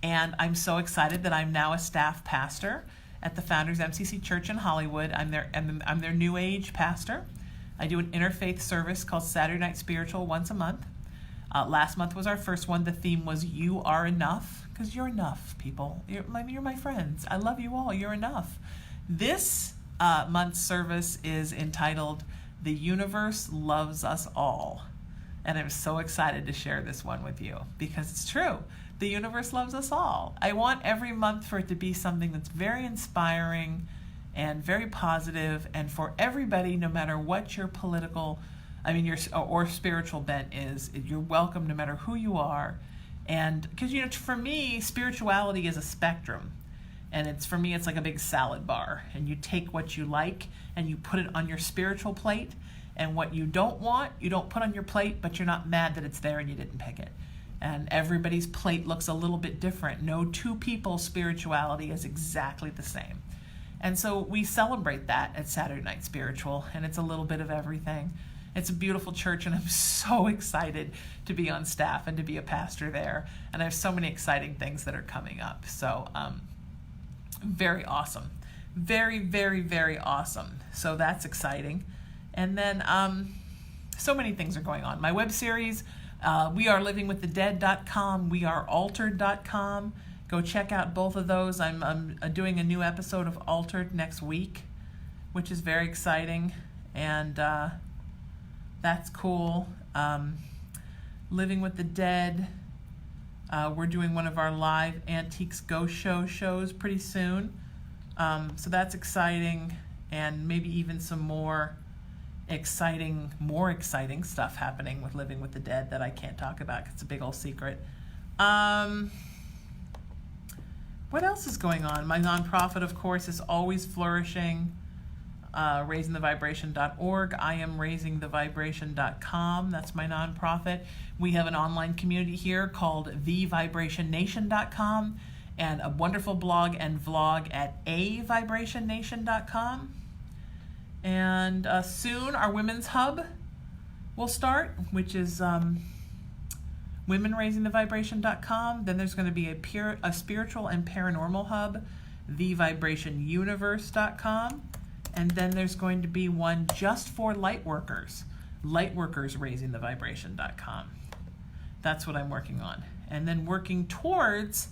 And I'm so excited that I'm now a staff pastor at the Founders MCC Church in Hollywood. I'm their New Age pastor. I do an interfaith service called Saturday Night Spiritual once a month. Last month was our first one. The theme was You Are Enough, because you're enough, people. You're my friends. I love you all. You're enough. This month's service is entitled The Universe Loves Us All. And I'm so excited to share this one with you because it's true. The universe loves us all. I want every month for it to be something that's very inspiring and very positive, and for everybody, no matter what your political, or spiritual bent is, you're welcome no matter who you are. And because, for me, spirituality is a spectrum. And for me, it's like a big salad bar. And you take what you like and you put it on your spiritual plate. And what you don't want, you don't put on your plate, but you're not mad that it's there and you didn't pick it. And everybody's plate looks a little bit different. No two people's spirituality is exactly the same. And so we celebrate that at Saturday Night Spiritual, and it's a little bit of everything. It's a beautiful church, and I'm so excited to be on staff and to be a pastor there. And I have so many exciting things that are coming up. So very awesome. Very, very, very awesome. So that's exciting. And then so many things are going on. My web series, wearelivingwiththedead.com, wearealtered.com. Go check out both of those. I'm doing a new episode of Altered next week, which is very exciting. And that's cool. Living with the Dead. We're doing one of our live Antiques Ghost Show shows pretty soon. So that's exciting, and maybe even some more exciting stuff happening with Living with the Dead that I can't talk about because it's a big old secret. What else is going on? My nonprofit, of course, is always flourishing. raisingthevibration.org. I am raisingthevibration.com. That's my nonprofit. We have an online community here called thevibrationnation.com and a wonderful blog and vlog at avibrationnation.com. And soon our women's hub will start, which is womenraisingthevibration.com. Then there's going to be a spiritual and paranormal hub, thevibrationuniverse.com. And then there's going to be one just for lightworkers, lightworkersraisingthevibration.com. That's what I'm working on. And then working towards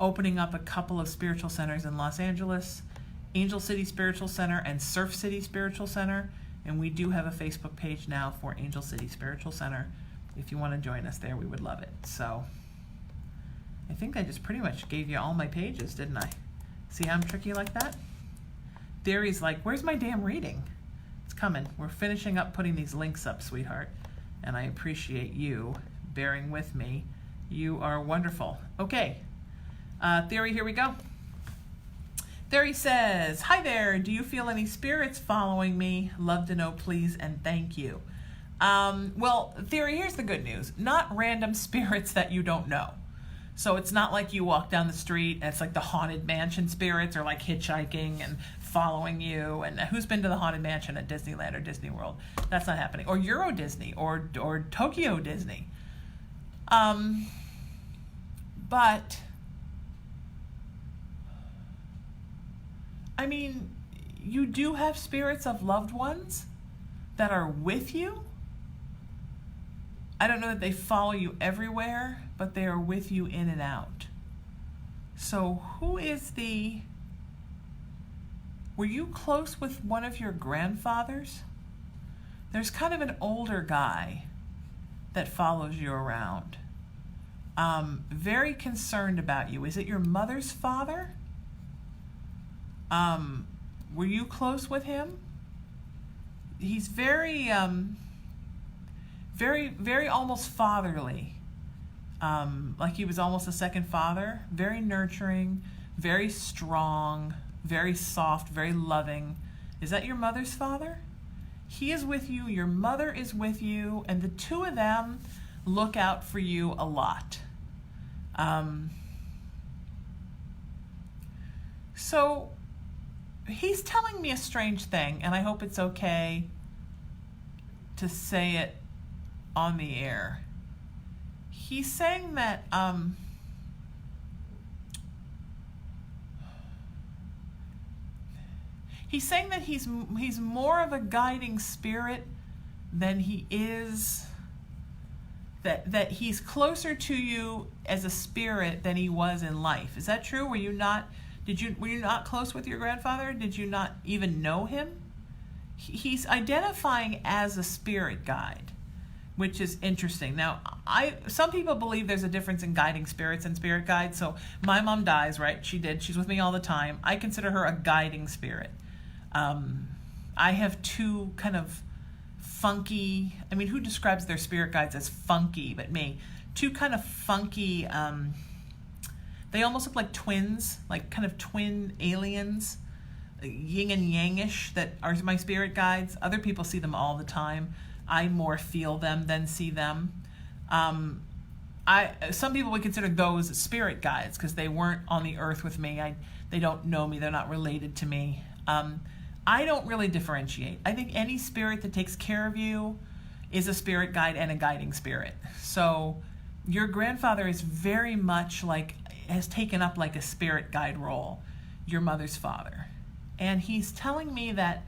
opening up a couple of spiritual centers in Los Angeles, Angel City Spiritual Center and Surf City Spiritual Center. And we do have a Facebook page now for Angel City Spiritual Center. If you want to join us there, we would love it. So I think I just pretty much gave you all my pages, didn't I? See how I'm tricky like that? Theory's like, where's my damn reading? It's coming. We're finishing up putting these links up, sweetheart. And I appreciate you bearing with me. You are wonderful. Okay. Theory, here we go. Theory says, hi there. Do you feel any spirits following me? Love to know, please, and thank you. Well, Theory, here's the good news. Not random spirits that you don't know. So it's not like you walk down the street and it's like the Haunted Mansion spirits are like hitchhiking and following you. And who's been to the Haunted Mansion at Disneyland or Disney World? That's not happening. Or Euro Disney or Tokyo Disney. But I mean, you do have spirits of loved ones that are with you. I don't know that they follow you everywhere, but they are with you in and out. So who is were you close with one of your grandfathers? There's kind of an older guy that follows you around. Very concerned about you. Is it your mother's father? Were you close with him? He's very almost fatherly. Like he was almost a second father. Very nurturing, very strong, very soft, very loving. Is that your mother's father? He is with you, your mother is with you, and the two of them look out for you a lot. So he's telling me a strange thing, and I hope it's okay to say it on the air. He's saying that he's more of a guiding spirit than he is that he's closer to you as a spirit than he was in life. Is that true? Were you not close with your grandfather? Did you not even know him? He's identifying as a spirit guide, which is interesting. Now, some people believe there's a difference in guiding spirits and spirit guides. So my mom dies, right? She's with me all the time. I consider her a guiding spirit. I have two kind of funky, I mean, who describes their spirit guides as funky but me? Two kind of funky, they almost look like twins, like kind of twin aliens, yin and yang-ish, that are my spirit guides. Other people see them all the time. I more feel them than see them. Some people would consider those spirit guides because they weren't on the earth with me. They don't know me. They're not related to me. I don't really differentiate. I think any spirit that takes care of you is a spirit guide and a guiding spirit. So your grandfather is very much has taken up like a spirit guide role, your mother's father. And he's telling me that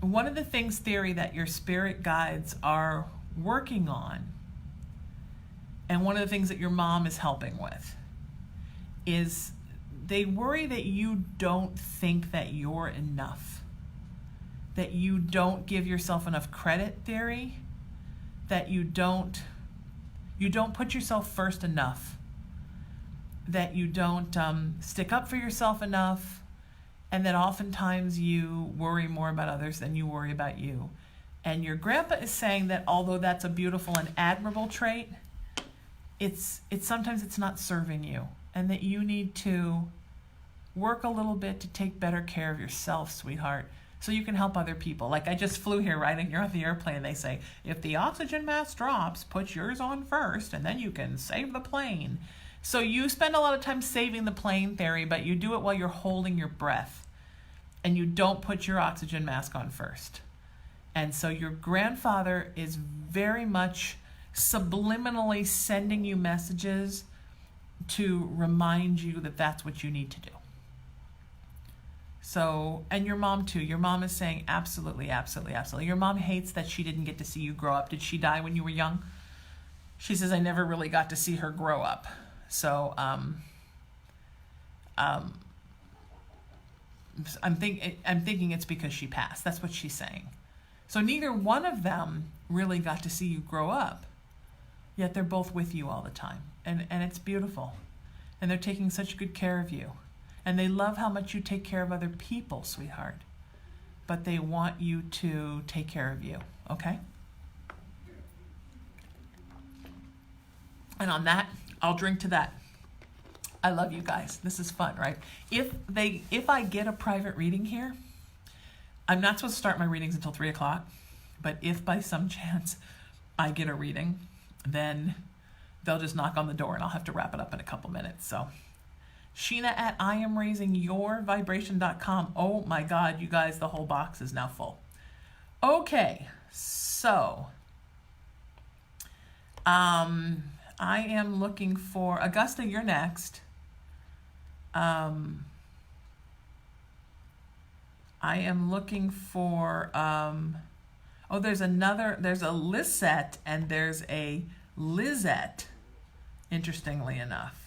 one of the things, theory, that your spirit guides are working on, and one of the things that your mom is helping with, is they worry that you don't think that you're enough, that you don't give yourself enough credit, theory, that you don't put yourself first enough, that you don't stick up for yourself enough, and that oftentimes you worry more about others than you worry about you. And your grandpa is saying that although that's a beautiful and admirable trait, it's sometimes it's not serving you, and that you need to work a little bit to take better care of yourself, sweetheart, so you can help other people. Like, I just flew here, right? And you're on the airplane. They say, if the oxygen mask drops, put yours on first, and then you can save the plane. So you spend a lot of time saving the plane, theory, but you do it while you're holding your breath, and you don't put your oxygen mask on first. And so your grandfather is very much subliminally sending you messages to remind you that that's what you need to do. So, and your mom too. Your mom is saying absolutely, absolutely, absolutely. Your mom hates that she didn't get to see you grow up. Did she die when you were young? She says, I never really got to see her grow up. So, I'm thinking it's because she passed. That's what she's saying. So neither one of them really got to see you grow up, yet they're both with you all the time. And it's beautiful. And they're taking such good care of you. And they love how much you take care of other people, sweetheart. But they want you to take care of you, okay? And on that, I'll drink to that. I love you guys. This is fun, right? If I get a private reading here, I'm not supposed to start my readings until 3 o'clock, but if by some chance I get a reading, then they'll just knock on the door and I'll have to wrap it up in a couple minutes. So Sheena at IamRaisingYourVibration.com. Oh my God, you guys, the whole box is now full. Okay, so I am looking for Augusta. You're next. I am looking for there's a Lisette and there's a Lizette, interestingly enough.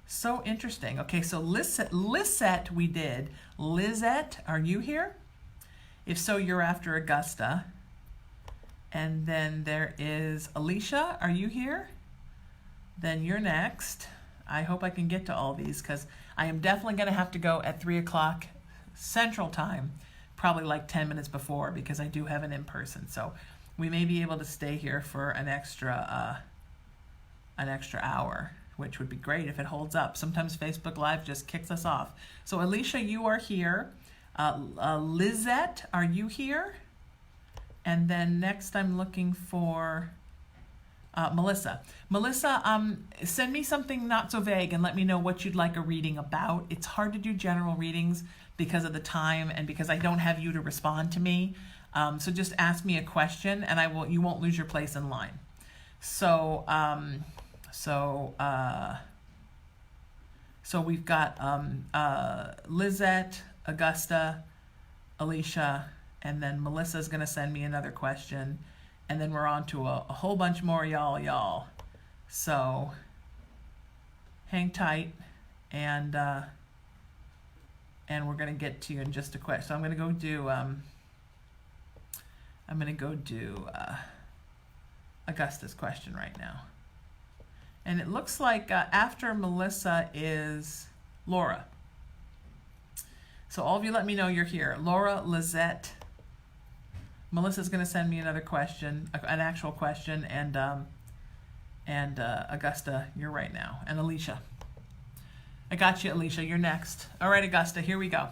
So interesting. Okay, so Lisette we did. Lizette, are you here? If so, you're after Augusta. And then there is Alicia, are you here? Then you're next. I hope I can get to all these because I am definitely going to have to go at 3 o'clock Central Time, probably like 10 minutes before, because I do have an in-person. So we may be able to stay here for an extra hour, which would be great if it holds up. Sometimes Facebook Live just kicks us off. So Alicia, you are here. Lizette, are you here? And then next I'm looking for Melissa. Melissa, send me something not so vague and let me know what you'd like a reading about. It's hard to do general readings because of the time and because I don't have you to respond to me. So just ask me a question and you won't lose your place in line. So we've got Lizette, Augusta, Alicia, and then Melissa's going to send me another question. And then we're on to a whole bunch more y'all. So hang tight, and we're going to get to you in just a question. So I'm going to go do Augusta's question right now. And it looks like after Melissa is Laura. So all of you let me know you're here. Laura, Lizette, Melissa's going to send me another question, an actual question, and Augusta, you're right now, and Alicia. I got you, Alicia. You're next. All right, Augusta, here we go.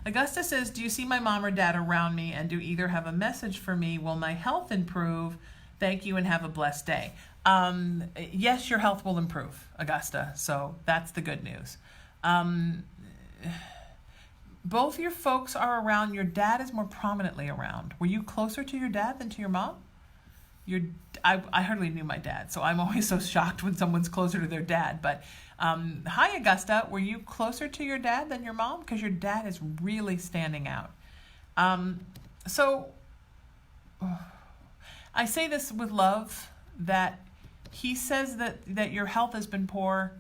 Augusta says, do you see my mom or dad around me, and do either have a message for me? Will my health improve? Thank you, and have a blessed day. Yes, your health will improve, Augusta, so that's the good news. Both your folks are around. Your dad is more prominently around. Were you closer to your dad than to your mom? I hardly knew my dad, so I'm always so shocked when someone's closer to their dad. But hi, Augusta. Were you closer to your dad than your mom? Because your dad is really standing out. So I say this with love, that he says that your health has been poor,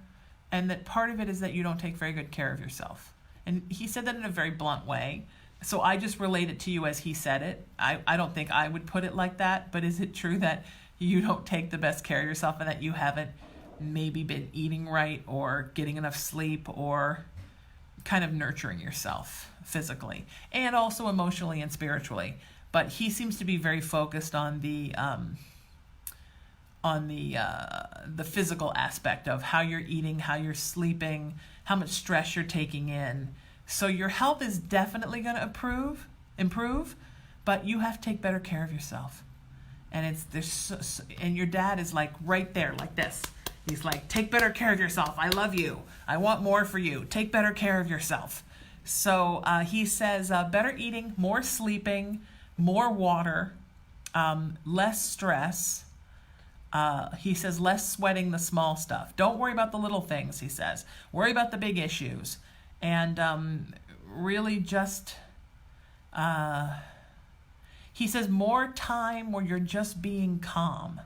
and that part of it is that you don't take very good care of yourself. And he said that in a very blunt way. So I just relate it to you as he said it. I don't think I would put it like that, but is it true that you don't take the best care of yourself and that you haven't maybe been eating right or getting enough sleep or kind of nurturing yourself physically and also emotionally and spiritually? But he seems to be very focused on the physical aspect of how you're eating, how you're sleeping, how much stress you're taking in. So your health is definitely going to improve, but you have to take better care of yourself. And and your dad is like right there, like this. He's like, take better care of yourself. I love you. I want more for you. Take better care of yourself. So he says better eating, more sleeping, more water, less stress. He says less sweating the small stuff. Don't worry about the little things, he says. Worry about the big issues. And really just, he says more time where you're just being calm.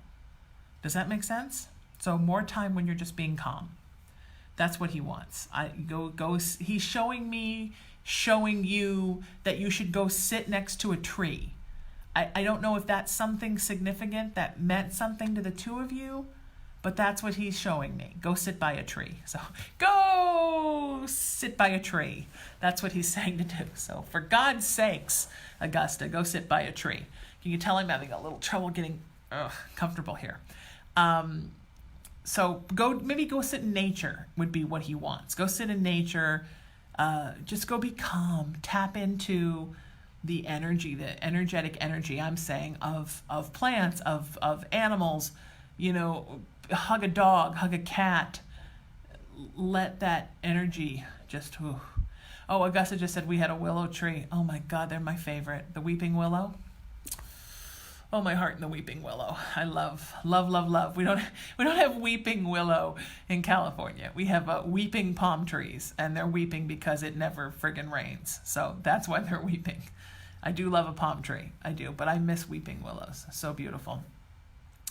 Does that make sense? So more time when you're just being calm. That's what he wants. He's showing you that you should go sit next to a tree. I don't know if that's something significant that meant something to the two of you, but that's what he's showing me. Go sit by a tree. So go sit by a tree. That's what he's saying to do. So for God's sakes, Augusta, go sit by a tree. Can you tell I'm having a little trouble getting comfortable here? So maybe go sit in nature would be what he wants. Go sit in nature. Just go be calm. Tap into the energy, the energetic energy, I'm saying, of plants, of animals. Hug a dog, hug a cat. Let that energy just... Oh, Augusta just said we had a willow tree. Oh my God, they're my favorite. The weeping willow. Oh, my heart in the weeping willow. I love. We don't have weeping willow in California. We have weeping palm trees, and they're weeping because it never friggin' rains. So that's why they're weeping. I do love a palm tree. I do, but I miss weeping willows. So beautiful.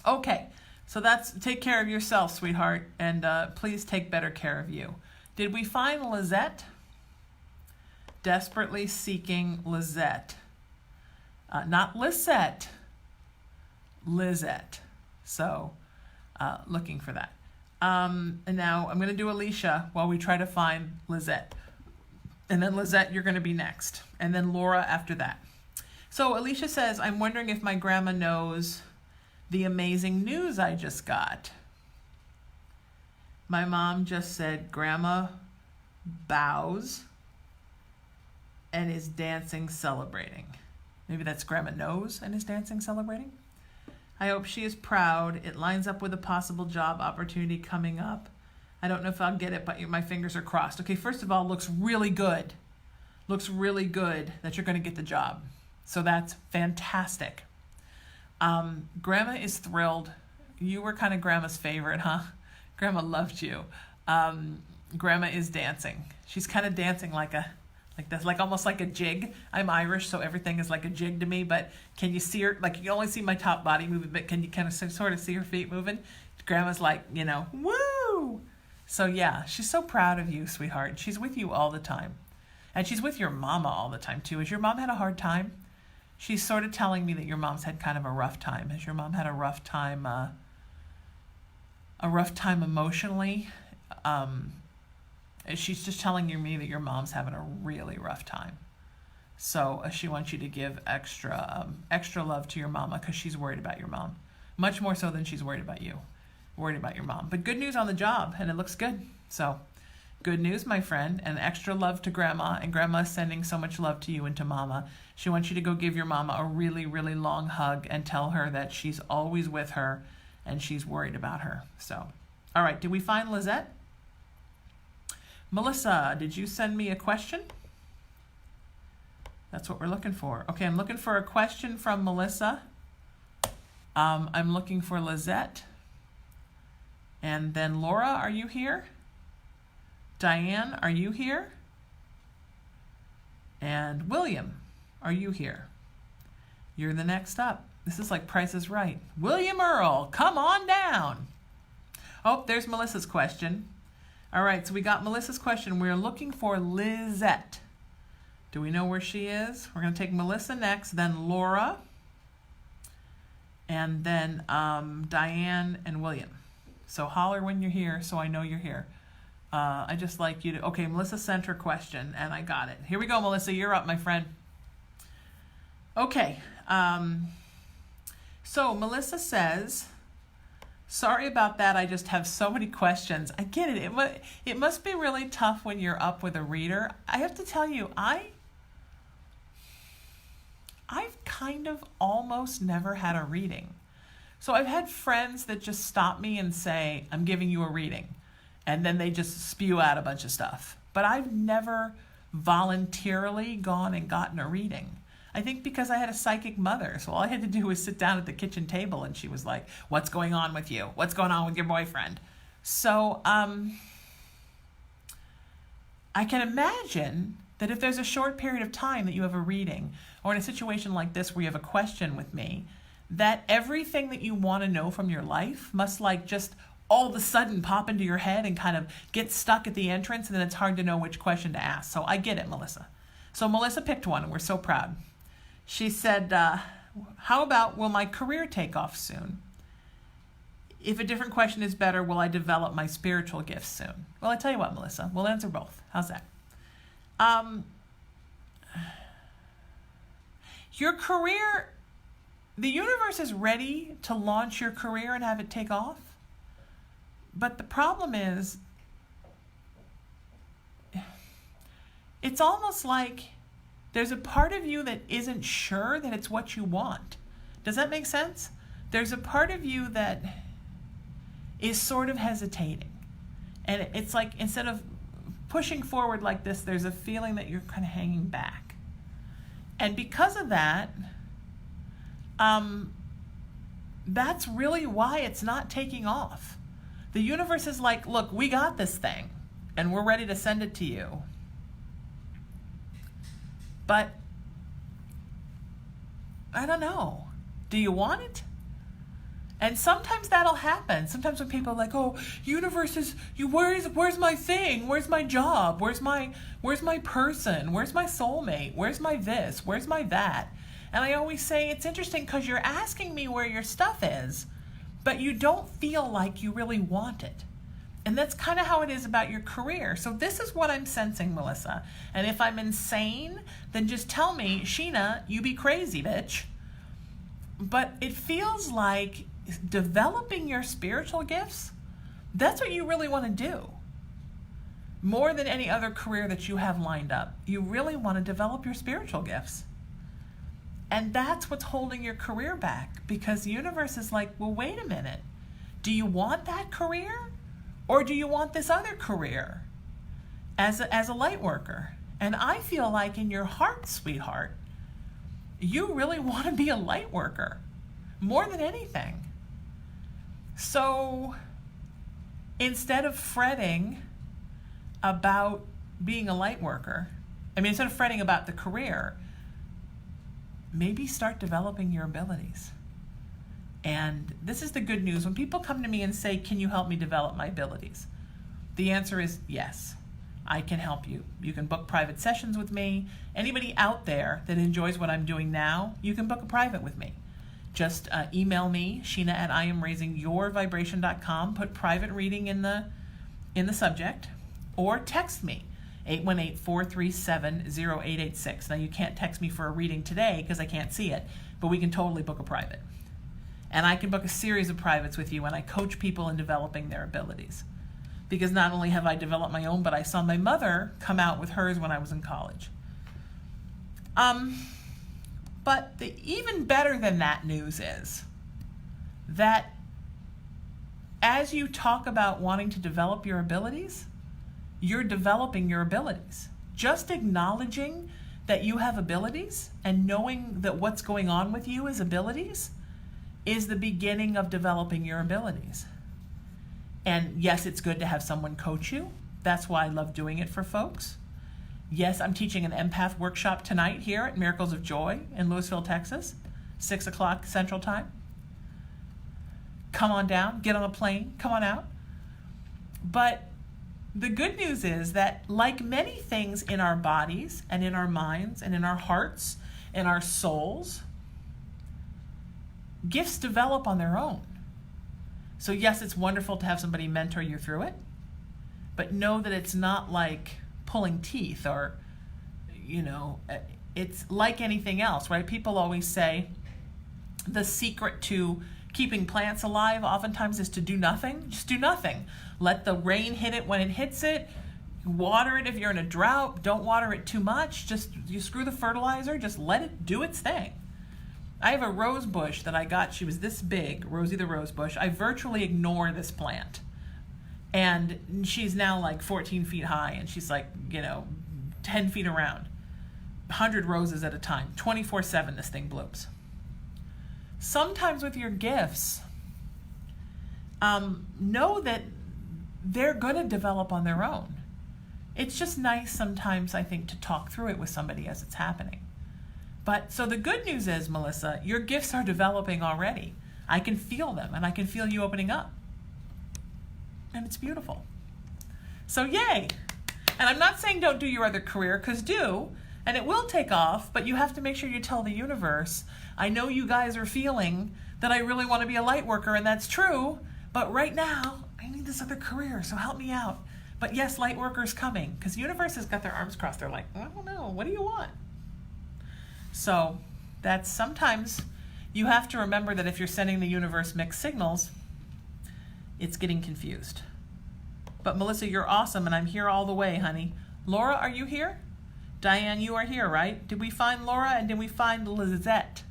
Okay, so take care of yourself, sweetheart, and please take better care of you. Did we find Lizette? Desperately seeking Lizette. Not Lisette. Lizette. So, looking for that. And now I'm going to do Alicia while we try to find Lizette. And then Lizette, you're going to be next. And then Laura after that. So Alicia says, I'm wondering if my grandma knows the amazing news I just got. My mom just said grandma bows and is dancing, celebrating. Maybe that's grandma knows and is dancing, celebrating. I hope she is proud. It lines up with a possible job opportunity coming up. I don't know if I'll get it, but my fingers are crossed. Okay, first of all, looks really good. Looks really good that you're going to get the job. So that's fantastic. Grandma is thrilled. You were kind of grandma's favorite, huh? Grandma loved you. Grandma is dancing. She's kind of dancing like this, like almost like a jig. I'm Irish, so everything is like a jig to me, but can you see her? Like, you can only see my top body moving, but can you kind of sort of see her feet moving? Grandma's like, woo! So yeah, she's so proud of you, sweetheart. She's with you all the time. And she's with your mama all the time, too. Has your mom had a hard time? She's sort of telling me that your mom's had kind of a rough time. Has your mom had a rough time emotionally? She's just telling me that your mom's having a really rough time. So she wants you to give extra love to your mama because she's worried about your mom. Much more so than she's worried about you. Worried about your mom. But good news on the job, and it looks good. So good news, my friend, and extra love to grandma, and grandma is sending so much love to you and to mama. She wants you to go give your mama a really, really long hug and tell her that she's always with her and she's worried about her. So, all right, did we find Lizette? Melissa, did you send me a question? That's what we're looking for. Okay, I'm looking for a question from Melissa. I'm looking for Lizette. And then Laura, are you here? Diane, are you here? And William, are you here? You're the next up. This is like Price is Right. William Earl, come on down. Oh, there's Melissa's question. All right, so we got Melissa's question. We're looking for Lizette. Do we know where she is? We're going to take Melissa next, then Laura, and then Diane and William. So holler when you're here so I know you're here. I just like you to... Okay, Melissa sent her question, and I got it. Here we go, Melissa. You're up, my friend. Okay. So Melissa says, sorry about that. I just have so many questions. I get it. It must be really tough when you're up with a reader. I have to tell you, I've kind of almost never had a reading. So I've had friends that just stop me and say, I'm giving you a reading. And then they just spew out a bunch of stuff. But I've never voluntarily gone and gotten a reading. I think because I had a psychic mother. So all I had to do was sit down at the kitchen table and she was like, what's going on with you? What's going on with your boyfriend? So I can imagine that if there's a short period of time that you have a reading, or in a situation like this where you have a question with me, that everything that you want to know from your life must like just all of a sudden pop into your head and kind of get stuck at the entrance, and then it's hard to know which question to ask. So I get it, Melissa. So Melissa picked one, and we're so proud. She said, how about, will my career take off soon? If a different question is better, will I develop my spiritual gifts soon? Well, I tell you what, Melissa, we'll answer both. How's that? Your career, the universe is ready to launch your career and have it take off. But the problem is, it's almost like there's a part of you that isn't sure that it's what you want. Does that make sense? There's a part of you that is sort of hesitating. And it's like instead of pushing forward like this, there's a feeling that you're kind of hanging back. And because of that, that's really why it's not taking off. The universe is like, look, we got this thing, and we're ready to send it to you. But, I don't know. Do you want it? And sometimes that'll happen. Sometimes when people are like, oh, universe is, where's my thing? Where's my job? Where's my person? Where's my soulmate? Where's my this? Where's my that? And I always say, it's interesting because you're asking me where your stuff is, but you don't feel like you really want it. And that's kind of how it is about your career. So this is what I'm sensing, Melissa. And if I'm insane, then just tell me, Sheena, you be crazy, bitch. But it feels like developing your spiritual gifts, that's what you really want to do. More than any other career that you have lined up. You really want to develop your spiritual gifts. And that's what's holding your career back, because the universe is like, well, wait a minute. Do you want that career? Or do you want this other career as a light worker? And I feel like in your heart, sweetheart, you really want to be a light worker more than anything. So instead of fretting about being a light worker, instead of fretting about the career, maybe start developing your abilities. And this is the good news. When people come to me and say, can you help me develop my abilities? The answer is yes, I can help you. You can book private sessions with me. Anybody out there that enjoys what I'm doing now, you can book a private with me. Just email me, Sheena at IamRaisingYourVibration.com. Put private reading in the subject, or text me, 818-437-0886. Now, you can't text me for a reading today because I can't see it, but we can totally book a private. And I can book a series of privates with you, and I coach people in developing their abilities. Because not only have I developed my own, but I saw my mother come out with hers when I was in college. But the even better than that news is that as you talk about wanting to develop your abilities, you're developing your abilities. Just acknowledging that you have abilities and knowing that what's going on with you is abilities is the beginning of developing your abilities. And yes, it's good to have someone coach you. That's why I love doing it for folks. Yes, I'm teaching an empath workshop tonight here at Miracles of Joy in Louisville, Texas, 6 o'clock Central Time. Come on down, get on a plane, come on out. But the good news is that, like many things in our bodies and in our minds and in our hearts and our souls, gifts develop on their own. So yes, it's wonderful to have somebody mentor you through it, but know that it's not like pulling teeth or, it's like anything else, right? People always say the secret to keeping plants alive oftentimes is to do nothing. Just do nothing. Let the rain hit it when it hits it. Water it if you're in a drought. Don't water it too much. Just you screw the fertilizer. Just let it do its thing. I have a rose bush that I got. She was this big, Rosie the rose bush. I virtually ignore this plant. And she's now like 14 feet high, and she's like, 10 feet around. 100 roses at a time. 24/7 this thing blooms. Sometimes with your gifts, know that they're going to develop on their own. It's just nice sometimes, I think, to talk through it with somebody as it's happening. But so the good news is, Melissa, your gifts are developing already. I can feel them, and I can feel you opening up. And it's beautiful. So yay. And I'm not saying don't do your other career, because do, and it will take off, but you have to make sure you tell the universe, I know you guys are feeling that I really want to be a light worker, and that's true, but right now, I need this other career, so help me out. But yes, light worker's coming, because the universe has got their arms crossed. They're like, I don't know, what do you want? So that's sometimes you have to remember that if you're sending the universe mixed signals, it's getting confused. But Melissa, you're awesome, and I'm here all the way, honey. Laura, are you here? Diane, you are here, right? Did we find Laura, and did we find Lizette?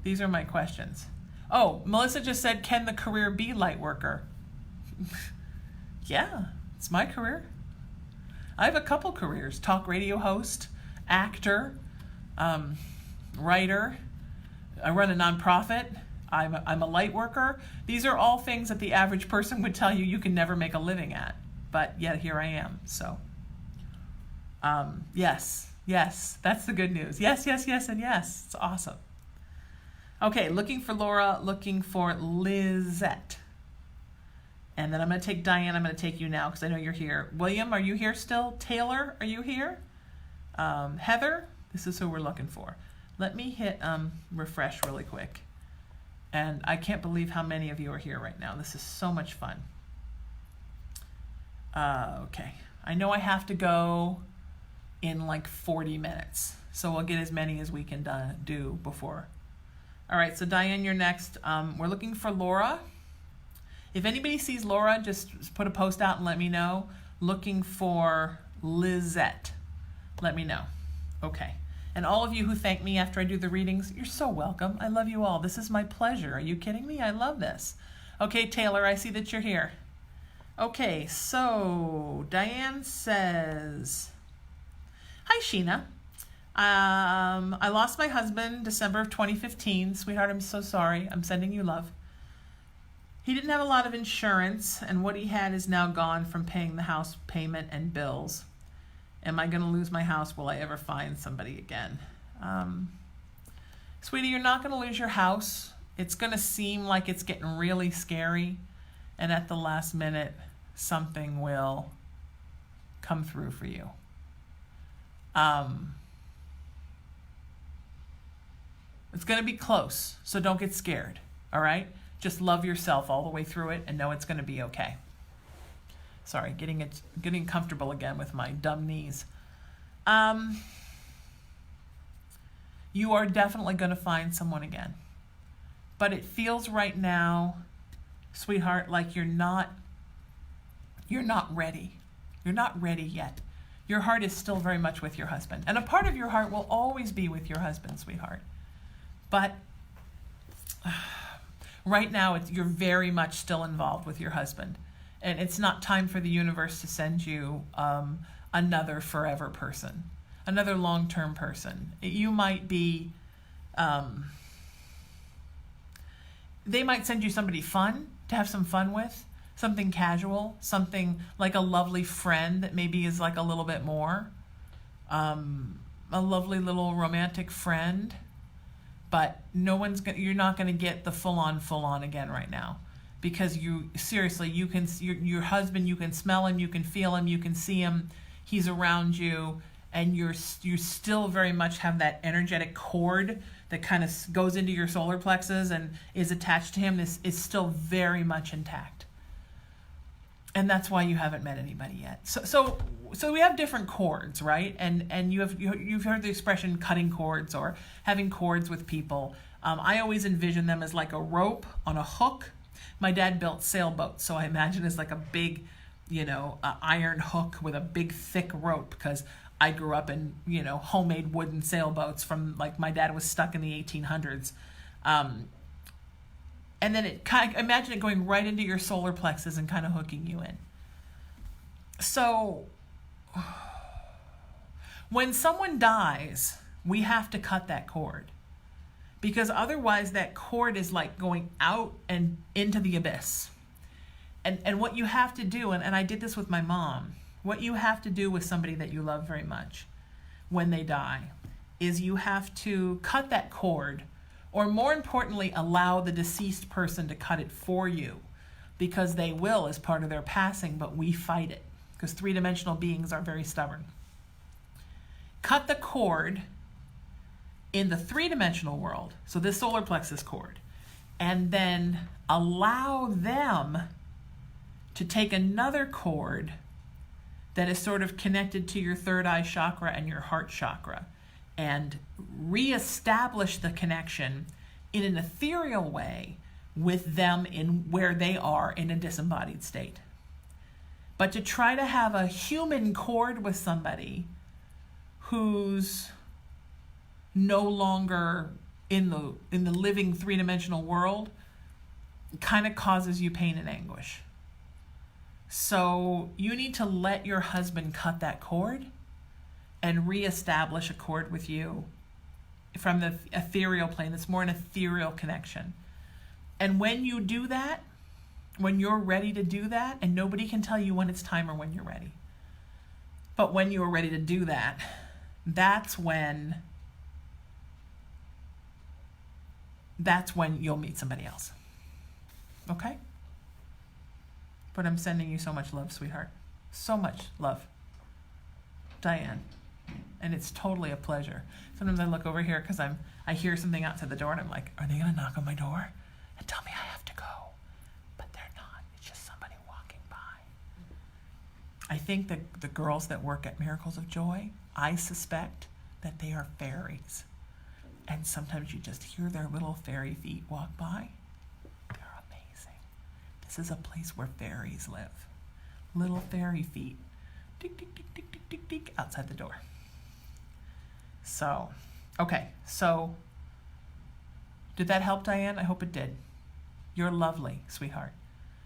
These are my questions. Oh, Melissa just said, can the career be light worker? Yeah, it's my career. I have a couple careers: talk radio host, actor, writer. I run a nonprofit. I'm a light worker. These are all things that the average person would tell you can never make a living at. But yet here I am. So, yes, that's the good news. Yes, and yes. It's awesome. Okay, looking for Laura, looking for Lizette. And then I'm going to take Diane. I'm going to take you now because I know you're here. William, are you here still? Taylor, are you here? Heather, this is who we're looking for. Let me hit refresh really quick. And I can't believe how many of you are here right now. This is so much fun. Okay. I know I have to go in like 40 minutes. So we'll get as many as we can do before. All right, so Diane, you're next. We're looking for Laura. If anybody sees Laura, just put a post out and let me know. Looking for Lizette. Let me know. Okay. And all of you who thank me after I do the readings, you're so welcome. I love you all. This is my pleasure. Are you kidding me? I love this. Okay, Taylor, I see that you're here. Okay, so Diane says, hi, Sheena. I lost my husband December of 2015. Sweetheart, I'm so sorry. I'm sending you love. He didn't have a lot of insurance, and what he had is now gone from paying the house payment and bills. Am I going to lose my house? Will I ever find somebody again? Sweetie, you're not going to lose your house. It's going to seem like it's getting really scary, and at the last minute, something will come through for you. It's going to be close, so don't get scared, all right? Just love yourself all the way through it and know it's going to be okay. Sorry, getting comfortable again with my dumb knees. You are definitely going to find someone again. But it feels right now, sweetheart, like you're not ready. You're not ready yet. Your heart is still very much with your husband. And a part of your heart will always be with your husband, sweetheart. But right now, you're very much still involved with your husband. And it's not time for the universe to send you another forever person, another long-term person. You might be they might send you somebody fun to have some fun with, something casual, something like a lovely friend that maybe is like a little bit more, a lovely little romantic friend. But you're not going to get the full on again right now, because you can, your husband, you can smell him, you can feel him, you can see him, he's around you, and you still very much have that energetic cord that kind of goes into your solar plexus and is attached to him. This is still very much intact. And that's why you haven't met anybody yet. So we have different cords, right? And you've heard the expression cutting cords or having cords with people. I always envision them as like a rope on a hook. My dad built sailboats, so I imagine it's like a big, iron hook with a big thick rope, because I grew up in, homemade wooden sailboats from, like, my dad was stuck in the 1800s. And then imagine it going right into your solar plexus and kind of hooking you in. So when someone dies, we have to cut that cord, because otherwise that cord is like going out and into the abyss. And what you have to do, and I did this with my mom, what you have to do with somebody that you love very much when they die is you have to cut that cord, or more importantly, allow the deceased person to cut it for you, because they will as part of their passing, but we fight it because three-dimensional beings are very stubborn. Cut the cord in the three-dimensional world, so this solar plexus cord, and then allow them to take another cord that is sort of connected to your third eye chakra and your heart chakra, and reestablish the connection in an ethereal way with them in where they are in a disembodied state. But to try to have a human cord with somebody who's no longer in the living three-dimensional world kind of causes you pain and anguish. So you need to let your husband cut that cord and reestablish a cord with you from the ethereal plane. It's more an ethereal connection. And when you do that, when you're ready to do that, and nobody can tell you when it's time or when you're ready, but when you're ready to do that, that's when you'll meet somebody else. Okay? But I'm sending you so much love, sweetheart. So much love. Diane. And it's totally a pleasure. Sometimes I look over here because I hear something outside the door, and I'm like, are they going to knock on my door and tell me I have to go? But they're not. It's just somebody walking by. I think that the girls that work at Miracles of Joy, I suspect that they are fairies. And sometimes you just hear their little fairy feet walk by. They're amazing. This is a place where fairies live. Little fairy feet. Tick, tick, tick, tick, tick, tick, tick, outside the door. So, okay. So, did that help, Diane? I hope it did. You're lovely, sweetheart.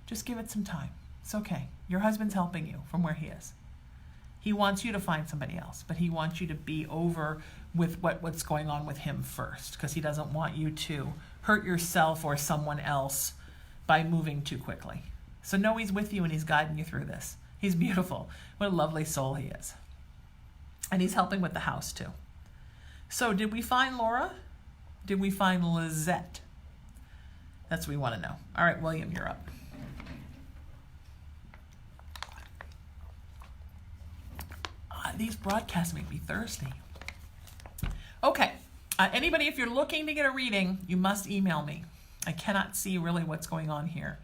Just give it some time. It's okay. Your husband's helping you from where he is. He wants you to find somebody else, but he wants you to be over with what's going on with him first, because he doesn't want you to hurt yourself or someone else by moving too quickly. So know he's with you and he's guiding you through this. He's beautiful. What a lovely soul he is. And he's helping with the house too. So did we find Laura? Did we find Lizette? That's what we want to know. All right, William, you're up. These broadcasts make me thirsty. Okay. Anybody, if you're looking to get a reading, you must email me. I cannot see really what's going on here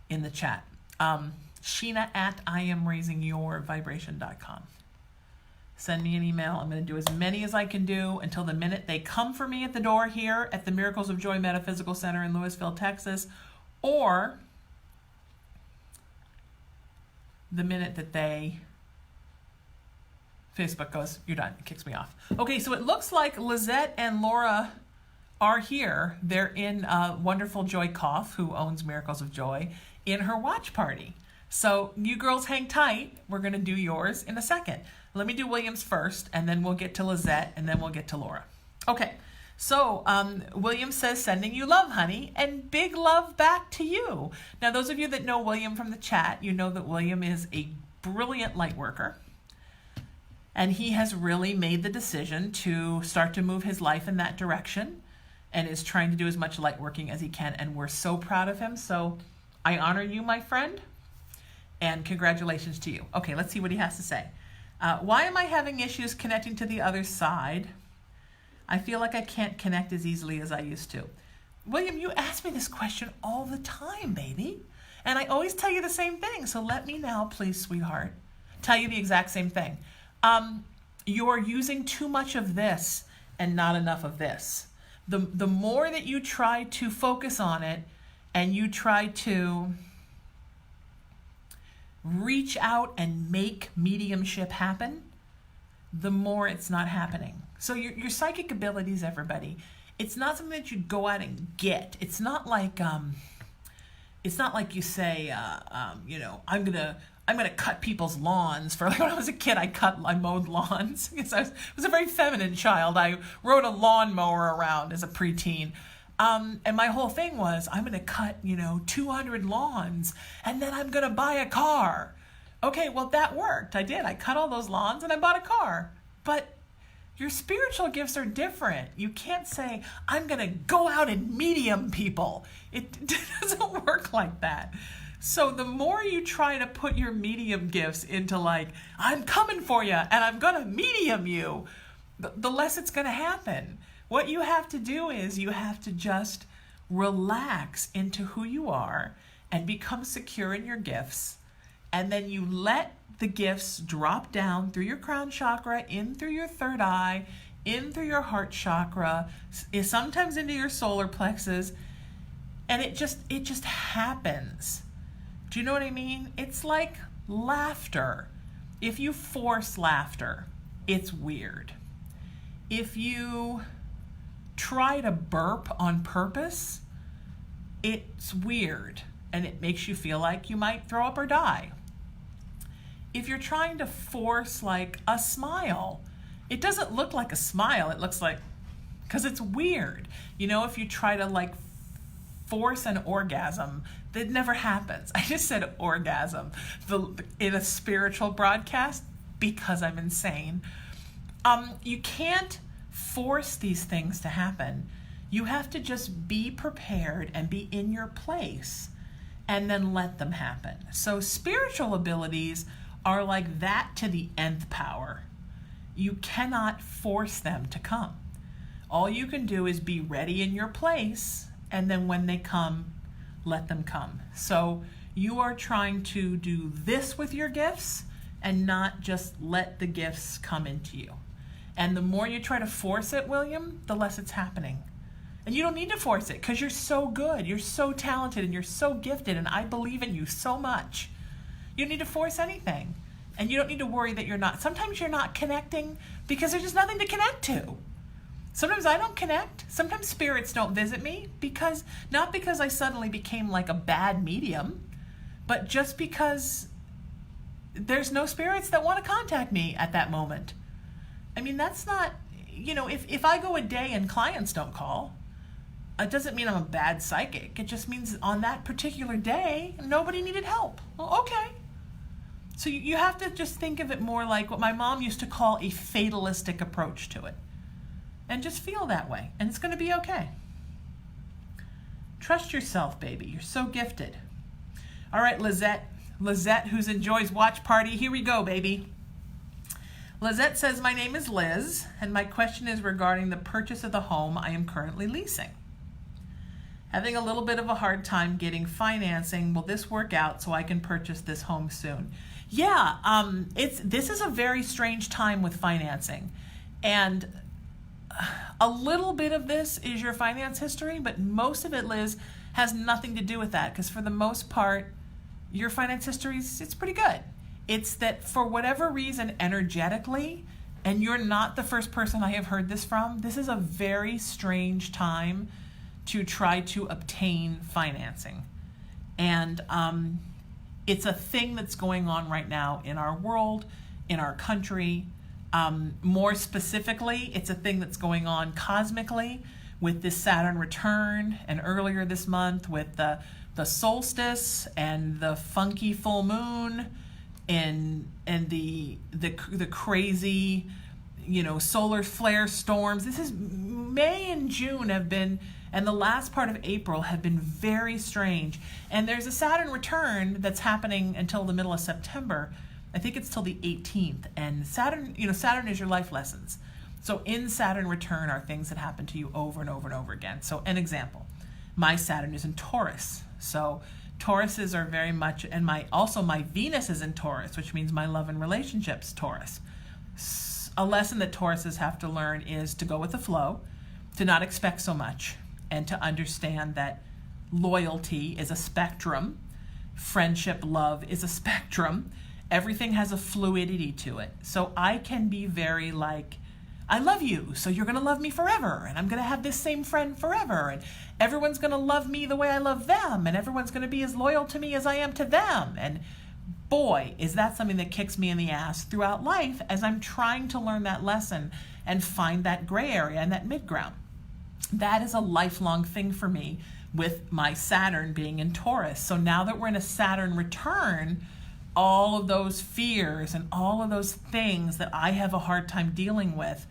in the chat. Sheena at IamRaisingYourVibration.com. Send me an email. I'm going to do as many as I can do until the minute they come for me at the door here at the Miracles of Joy Metaphysical Center in Louisville, Texas, or the minute that Facebook goes, you're done. It kicks me off. Okay, so it looks like Lizette and Laura are here. They're in wonderful Joy Koff, who owns Miracles of Joy, in her watch party. So you girls hang tight. We're going to do yours in a second. Let me do William's first, and then we'll get to Lizette, and then we'll get to Laura. Okay, So, William says, sending you love, honey, and big love back to you. Now, those of you that know William from the chat, you know that William is a brilliant light worker. And he has really made the decision to start to move his life in that direction and is trying to do as much light working as he can. And we're so proud of him. So I honor you, my friend, and congratulations to you. Okay, let's see what he has to say. Why am I having issues connecting to the other side? I feel like I can't connect as easily as I used to. William, you ask me this question all the time, baby. And I always tell you the same thing. So let me now, please, sweetheart, tell you the exact same thing. You're using too much of this and not enough of this. The more that you try to focus on it and you try to reach out and make mediumship happen, the more it's not happening. So your psychic abilities, everybody, it's not something that you go out and get. It's not like you say, I'm gonna cut people's lawns. For like when I was a kid, I mowed lawns because I was a very feminine child. I rode a lawnmower around as a preteen. And my whole thing was, I'm gonna cut 200 lawns and then I'm gonna buy a car. Okay, well that worked. I did. I cut all those lawns and I bought a car. But your spiritual gifts are different. You can't say, I'm going to go out and medium people. It doesn't work like that. So the more you try to put your medium gifts into like, I'm coming for you and I'm going to medium you, the less it's going to happen. What you have to do is you have to just relax into who you are and become secure in your gifts. And then you let the gifts drop down through your crown chakra, in through your third eye, in through your heart chakra, sometimes into your solar plexus, and it just happens. Do you know what I mean? It's like laughter. If you force laughter, it's weird. If you try to burp on purpose, it's weird, and it makes you feel like you might throw up or die. If you're trying to force like a smile, it doesn't look like a smile. It looks like, because it's weird. If you try to like force an orgasm, that never happens. I just said orgasm in a spiritual broadcast because I'm insane. You can't force these things to happen. You have to just be prepared and be in your place and then let them happen. So spiritual abilities are like that to the nth power. You cannot force them to come. All you can do is be ready in your place, and then when they come, let them come. So you are trying to do this with your gifts and not just let the gifts come into you. And the more you try to force it, William, the less it's happening. And you don't need to force it because you're so good, you're so talented, and you're so gifted, and I believe in you so much. You don't need to force anything. And you don't need to worry that you're not. Sometimes you're not connecting because there's just nothing to connect to. Sometimes I don't connect. Sometimes spirits don't visit me not because I suddenly became like a bad medium, but just because there's no spirits that want to contact me at that moment. I mean, that's not, if I go a day and clients don't call, it doesn't mean I'm a bad psychic. It just means on that particular day, nobody needed help. Well, okay. So you have to just think of it more like what my mom used to call a fatalistic approach to it. And just feel that way. And it's going to be okay. Trust yourself, baby. You're so gifted. All right, Lizette, who enjoys watch party. Here we go, baby. Lizette says, my name is Liz, and my question is regarding the purchase of the home I am currently leasing. Having a little bit of a hard time getting financing. Will this work out so I can purchase this home soon? Yeah, this is a very strange time with financing. And a little bit of this is your finance history, but most of it, Liz, has nothing to do with that, because for the most part, your finance history it's pretty good. It's that for whatever reason, energetically, and you're not the first person I have heard this from, this is a very strange time to try to obtain financing. And it's a thing that's going on right now in our world, in our country. More specifically, it's a thing that's going on cosmically with this Saturn return, and earlier this month with the solstice and the funky full moon and the crazy, solar flare storms. This is May and June have been, and the last part of April have been very strange. And there's a Saturn return that's happening until the middle of September. I think it's till the 18th. And Saturn is your life lessons. So in Saturn return are things that happen to you over and over and over again. So an example, my Saturn is in Taurus. So Tauruses are very much, and my Venus is in Taurus, which means my love and relationships, Taurus. A lesson that Tauruses have to learn is to go with the flow, to not expect so much, and to understand that loyalty is a spectrum, friendship, love is a spectrum. Everything has a fluidity to it. So I can be very like, I love you, so you're going to love me forever, and I'm going to have this same friend forever, and everyone's going to love me the way I love them, and everyone's going to be as loyal to me as I am to them. And boy, is that something that kicks me in the ass throughout life as I'm trying to learn that lesson and find that gray area and that mid-ground. That is a lifelong thing for me with my Saturn being in Taurus. So now that we're in a Saturn return, all of those fears and all of those things that I have a hard time dealing with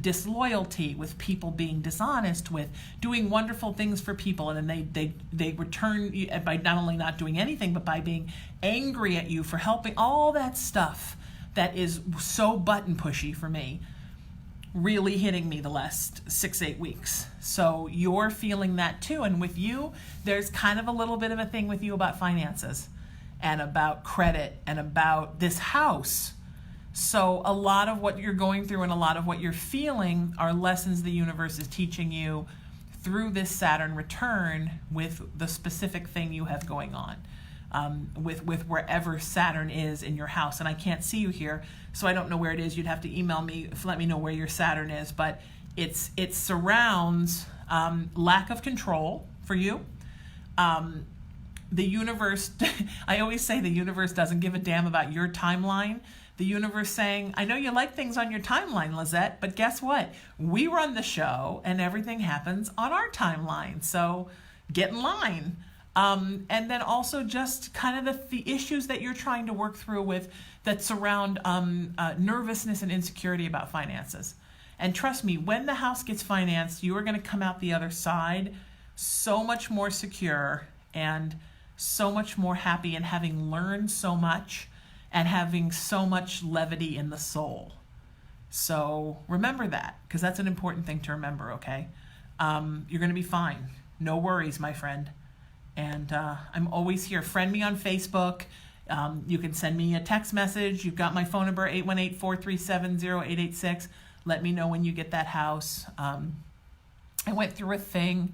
disloyalty, with people being dishonest, with doing wonderful things for people, and then they return by not only not doing anything, but by being angry at you for helping, all that stuff that is so button pushy for me, really hitting me the last 6-8 weeks. So you're feeling that too. And with you, there's kind of a little bit of a thing with you about finances and about credit and about this house. So a lot of what you're going through and a lot of what you're feeling are lessons the universe is teaching you through this Saturn return with the specific thing you have going on, with wherever Saturn is in your house. And I can't see you here, so I don't know where it is. You'd have to email me, let me know where your Saturn is. But it surrounds lack of control for you. The universe, I always say the universe doesn't give a damn about your timeline. The universe saying, I know you like things on your timeline, Lizette, but guess what? We run the show and everything happens on our timeline. So get in line. And then also just kind of the issues that you're trying to work through with that surround nervousness and insecurity about finances. And trust me, when the house gets financed, you are going to come out the other side so much more secure and so much more happy, and having learned so much and having so much levity in the soul. So remember that, because that's an important thing to remember, okay? You're going to be fine. No worries, my friend. And I'm always here. Friend me on Facebook. You can send me a text message. You've got my phone number, 818-437-0886. Let me know when you get that house. I went through a thing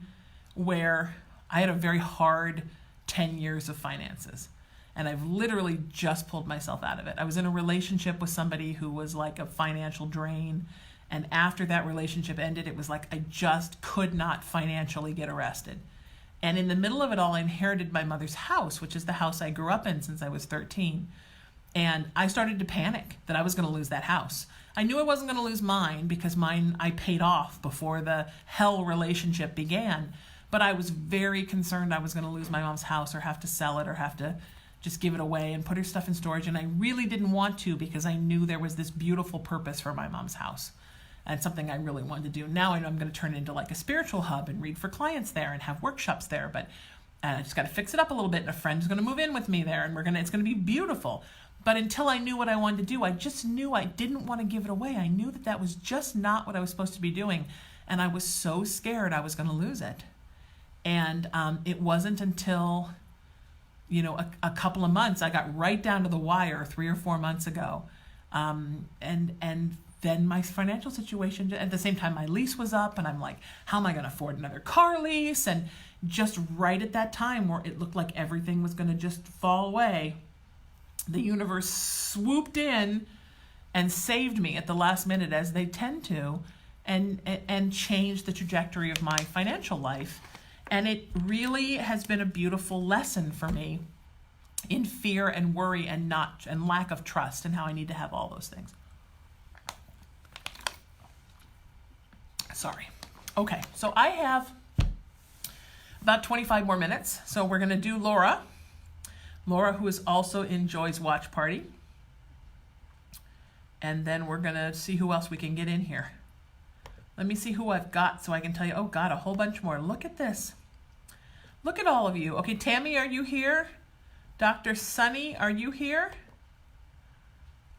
where I had a very hard 10 years of finances. And I've literally just pulled myself out of it. I was in a relationship with somebody who was like a financial drain. And after that relationship ended, it was like I just could not financially get arrested. And in the middle of it all, I inherited my mother's house, which is the house I grew up in since I was 13. And I started to panic that I was going to lose that house. I knew I wasn't going to lose mine because mine I paid off before the hell relationship began. But I was very concerned I was going to lose my mom's house or have to sell it or have to just give it away and put her stuff in storage. And I really didn't want to, because I knew there was this beautiful purpose for my mom's house and something I really wanted to do. Now I know I'm going to turn it into like a spiritual hub and read for clients there and have workshops there. But I just got to fix it up a little bit, and a friend's going to move in with me there, and it's going to be beautiful. But until I knew what I wanted to do, I just knew I didn't want to give it away. I knew that was just not what I was supposed to be doing. And I was so scared I was going to lose it. And it wasn't until, a couple of months, I got right down to the wire 3 or 4 months ago. And then my financial situation, at the same time, my lease was up, and I'm like, how am I going to afford another car lease? And just right at that time where it looked like everything was going to just fall away, the universe swooped in and saved me at the last minute, as they tend to, and changed the trajectory of my financial life. And it really has been a beautiful lesson for me in fear and worry and lack of trust, and how I need to have all those things. Sorry. Okay, so I have about 25 more minutes. So we're going to do Laura. Laura, who is also in Joy's watch party. And then we're going to see who else we can get in here. Let me see who I've got so I can tell you. Oh, God, a whole bunch more. Look at this. Look at all of you. Okay, Tammy, are you here? Dr. Sunny, are you here?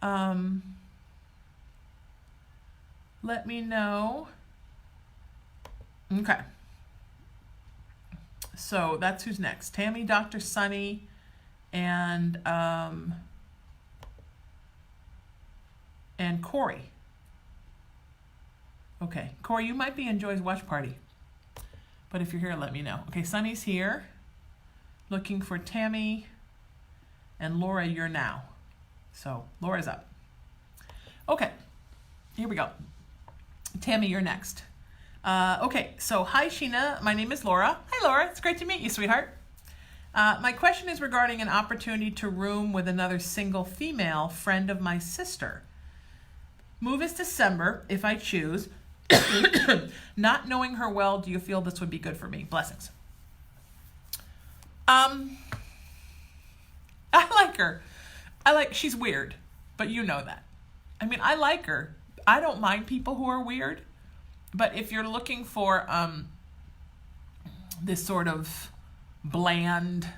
Let me know. Okay. So that's who's next. Tammy, Dr. Sunny, and Corey. Okay, Corey, you might be in Joy's watch party. But if you're here, let me know. Okay, Sunny's here. Looking for Tammy. And Laura, you're now. So Laura's up. Okay, here we go. Tammy, you're next. Okay, so hi Sheena, my name is Laura. Hi Laura, it's great to meet you, sweetheart. My question is regarding an opportunity to room with another single female friend of my sister. Move is December, if I choose. Not knowing her well, do you feel this would be good for me? Blessings. I like her. She's weird, but you know that. I mean, I like her. I don't mind people who are weird, but if you're looking for this sort of bland,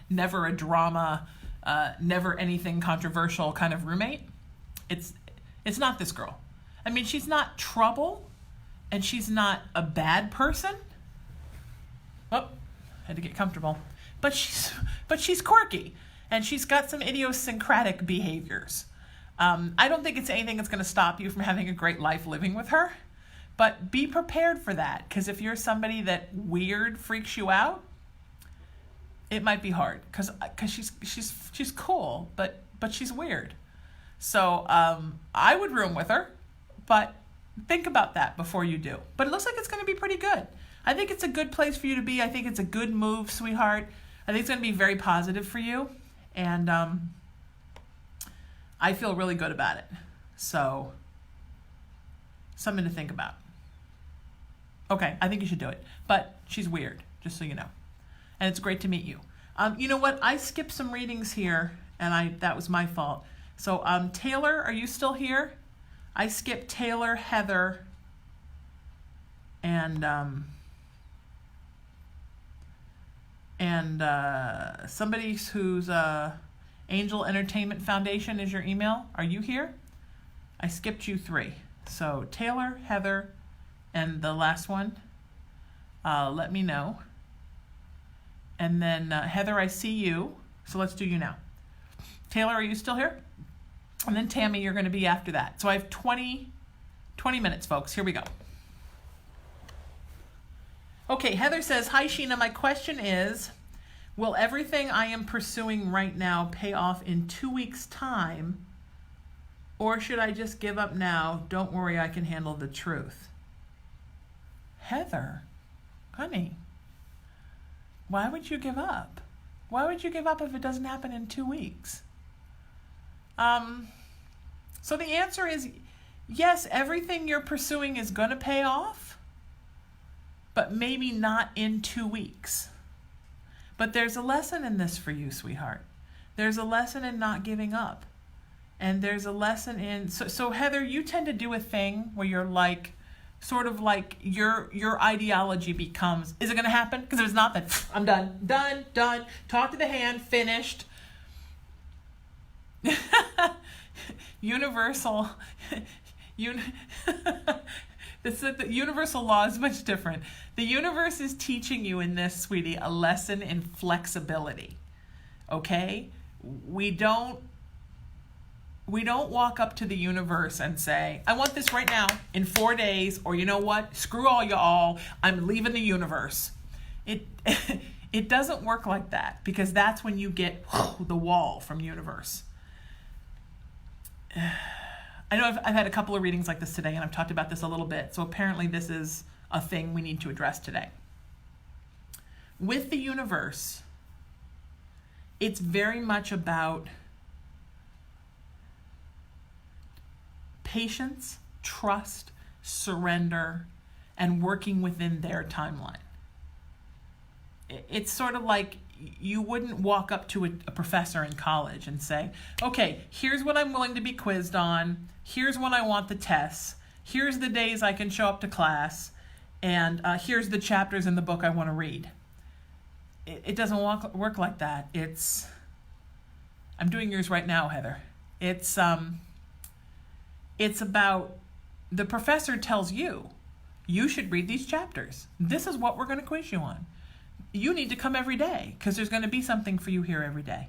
never a drama, never anything controversial kind of roommate, it's not this girl. I mean, she's not trouble, and she's not a bad person. Oh, had to get comfortable. But she's quirky, and she's got some idiosyncratic behaviors. I don't think it's anything that's going to stop you from having a great life living with her, but be prepared for that, because if you're somebody that weird freaks you out, it might be hard, because she's cool, but she's weird. So I would room with her, but think about that before you do. But it looks like it's going to be pretty good. I think it's a good place for you to be. I think it's a good move, sweetheart. I think it's going to be very positive for you, and I feel really good about it. So, something to think about. Okay, I think you should do it. But she's weird, just so you know. And it's great to meet you. You know what? I skipped some readings here, and that was my fault. So, Taylor, are you still here? I skipped Taylor, Heather, and somebody who's Angel Entertainment Foundation is your email. Are you here? I skipped you 3. So Taylor, Heather, and the last one. Let me know. And then Heather, I see you. So let's do you now. Taylor, are you still here? And then Tammy, you're going to be after that. So I have 20 minutes, folks. Here we go. Okay, Heather says, hi, Sheena. My question is, will everything I am pursuing right now pay off in 2 weeks' time? Or should I just give up now? Don't worry, I can handle the truth. Heather, honey, why would you give up? Why would you give up if it doesn't happen in 2 weeks? So the answer is, yes, everything you're pursuing is going to pay off, but maybe not in 2 weeks. But there's a lesson in this for you, sweetheart. There's a lesson in not giving up. And there's a lesson in, so Heather, you tend to do a thing where you're like, sort of like your ideology becomes, is it going to happen? Because if it's not, then I'm done. Talk to the hand, finished. Universal the universal law is much different. The universe is teaching you in this, sweetie, a lesson in flexibility. Okay? We don't walk up to the universe and say, I want this right now in 4 days, or you know what? Screw all y'all. I'm leaving the universe. It doesn't work like that, because that's when you get the wall from universe. I know I've had a couple of readings like this today, and I've talked about this a little bit, so apparently this is a thing we need to address today. With the universe, it's very much about patience, trust, surrender, and working within their timeline. It's sort of like you wouldn't walk up to a professor in college and say, okay, here's what I'm willing to be quizzed on. Here's when I want the tests. Here's the days I can show up to class. And here's the chapters in the book I want to read. It doesn't work like that. I'm doing yours right now, Heather. It's about, the professor tells you, you should read these chapters. This is what we're going to quiz you on. You need to come every day because there's going to be something for you here every day.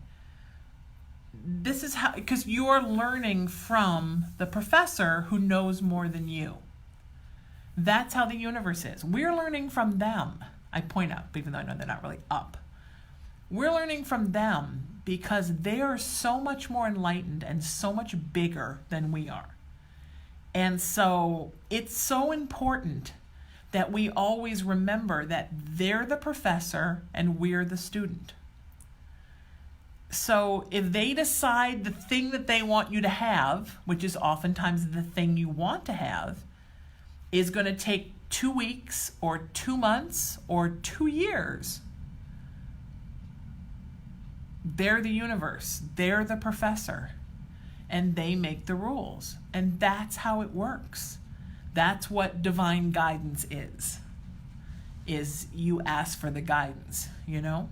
This is how, because you're learning from the professor who knows more than you. That's how the universe is. We're learning from them. I point out, even though I know they're not really up. We're learning from them because they are so much more enlightened and so much bigger than we are. And so it's so important that we always remember that they're the professor and we're the student. So if they decide the thing that they want you to have, which is oftentimes the thing you want to have, is going to take 2 weeks or 2 months or 2 years, they're the universe, they're the professor, and they make the rules. And that's how it works. That's what divine guidance is you ask for the guidance, you know?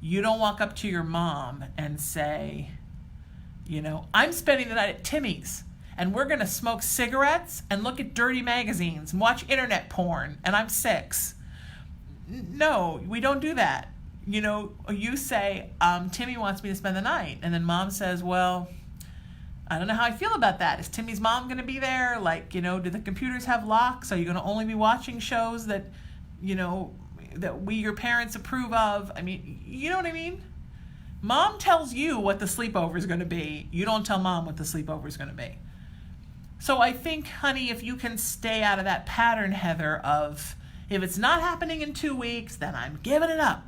You don't walk up to your mom and say, you know, I'm spending the night at Timmy's and we're going to smoke cigarettes and look at dirty magazines and watch internet porn and I'm 6. No, we don't do that. You know, you say, Timmy wants me to spend the night. And then mom says, well, I don't know how I feel about that. Is Timmy's mom going to be there? Like, you know, do the computers have locks? Are you going to only be watching shows that, you know, that we, your parents, approve of? I mean, you know what I mean? Mom tells you what the sleepover is going to be. You don't tell mom what the sleepover is going to be. So I think, honey, if you can stay out of that pattern, Heather, of if it's not happening in 2 weeks, then I'm giving it up.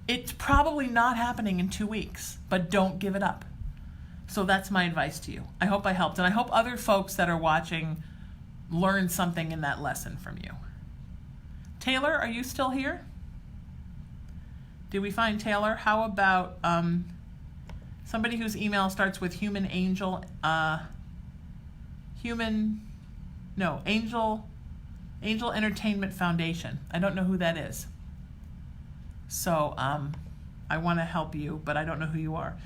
It's probably not happening in 2 weeks, but don't give it up. So that's my advice to you. I hope I helped. And I hope other folks that are watching learn something in that lesson from you. Taylor, are you still here? Did we find Taylor? How about somebody whose email starts with Angel Entertainment Foundation. I don't know who that is. So I want to help you, but I don't know who you are.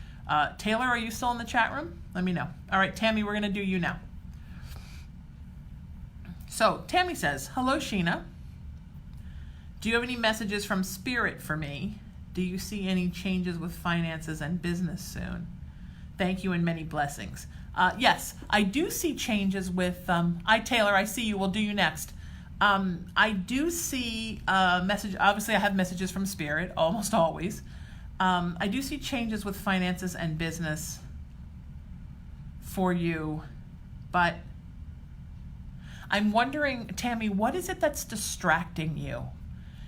Taylor, are you still in the chat room? Let me know. All right, Tammy, we're going to do you now. So Tammy says, hello, Sheena. Do you have any messages from Spirit for me? Do you see any changes with finances and business soon? Thank you and many blessings. Yes, I do see changes with, Taylor, I see you. We'll do you next. I do see message. Obviously, I have messages from Spirit almost always. I do see changes with finances and business for you, but I'm wondering, Tammy, what is it that's distracting you?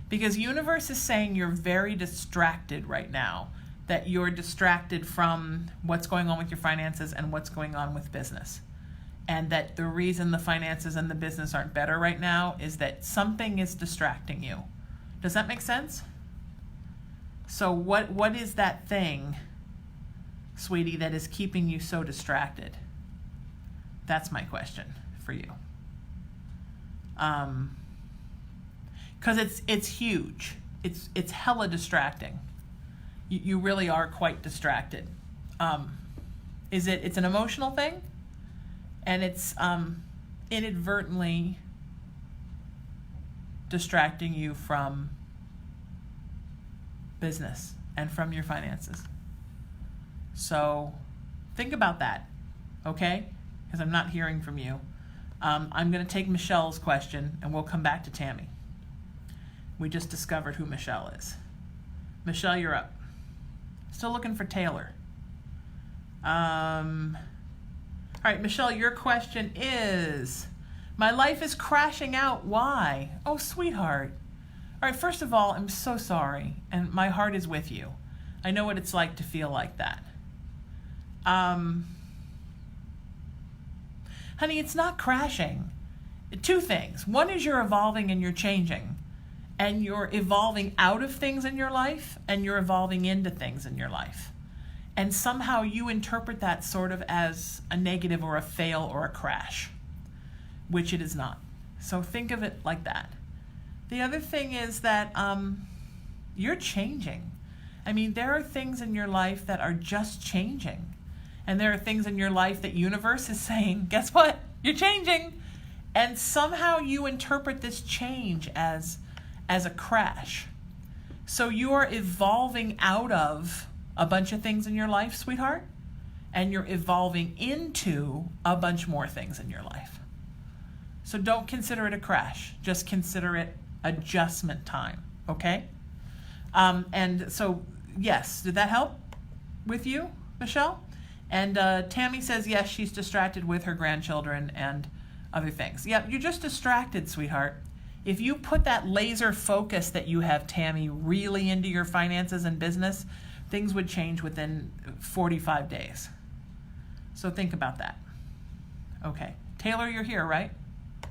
Because universe is saying you're very distracted right now, that you're distracted from what's going on with your finances and what's going on with business. And that the reason the finances and the business aren't better right now is that something is distracting you. Does that make sense? So what is that thing, sweetie, that is keeping you so distracted? That's my question for you. Because it's huge. It's hella distracting. You really are quite distracted. It's an emotional thing? And it's inadvertently distracting you from business and from your finances. So think about that, okay? Because I'm not hearing from you. I'm going to take Michelle's question and we'll come back to Tammy. We just discovered who Michelle is. Michelle, you're up. Still looking for Taylor. All right, Michelle, your question is, my life is crashing out. Why? Oh, sweetheart. All right, first of all, I'm so sorry, and my heart is with you. I know what it's like to feel like that. Honey, it's not crashing. Two things. One is you're evolving and you're changing. And you're evolving out of things in your life and you're evolving into things in your life. And somehow you interpret that sort of as a negative or a fail or a crash, which it is not. So think of it like that. The other thing is that you're changing. I mean, there are things in your life that are just changing. And there are things in your life that universe is saying, guess what? You're changing. And somehow you interpret this change as a crash. So you are evolving out of a bunch of things in your life, sweetheart, and you're evolving into a bunch more things in your life. So don't consider it a crash. Just consider it adjustment time, okay? And so, yes, did that help with you, Michelle? And Tammy says, yes, she's distracted with her grandchildren and other things. Yeah, you're just distracted, sweetheart. If you put that laser focus that you have, Tammy, really into your finances and business, things would change within 45 days. So think about that. Okay. Taylor, you're here, right?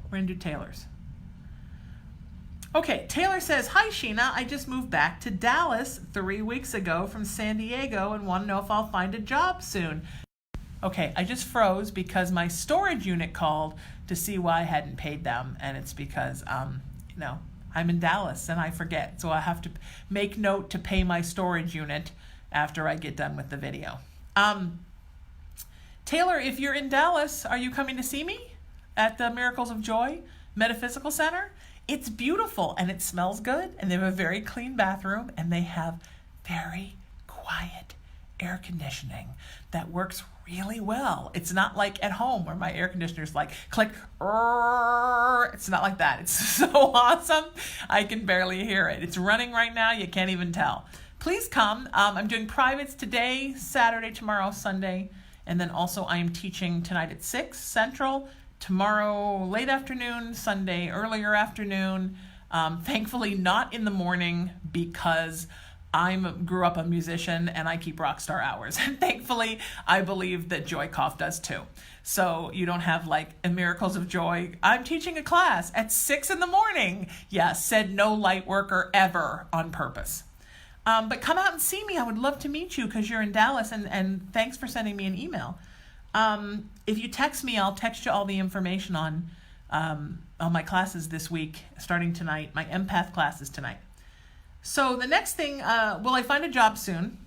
We're going to do Taylor's. Okay, Taylor says, hi, Sheena. I just moved back to Dallas 3 weeks ago from San Diego and want to know if I'll find a job soon. Okay, I just froze because my storage unit called to see why I hadn't paid them, and it's because, I'm in Dallas and I forget, so I have to make note to pay my storage unit after I get done with the video. Taylor, if you're in Dallas, are you coming to see me at the Miracles of Joy Metaphysical Center? It's beautiful and it smells good, and they have a very clean bathroom, and they have very quiet air conditioning that works really well. It's not like at home where my air conditioner's like click. It's not like that. It's so awesome. I can barely hear it. It's running right now. You can't even tell. Please come. I'm doing privates today, Saturday, tomorrow, Sunday. And then also I am teaching tonight at 6 Central, tomorrow late afternoon, Sunday earlier afternoon. Thankfully not in the morning because I grew up a musician and I keep rock star hours. And thankfully, I believe that Joy Koff does too. So you don't have like a Miracles of Joy. I'm teaching a class at 6 in the morning. Yeah, said no light worker ever on purpose. But come out and see me. I would love to meet you because you're in Dallas, and thanks for sending me an email. If you text me, I'll text you all the information on my classes this week, starting tonight. My empath class is tonight. So the next thing, will I find a job soon?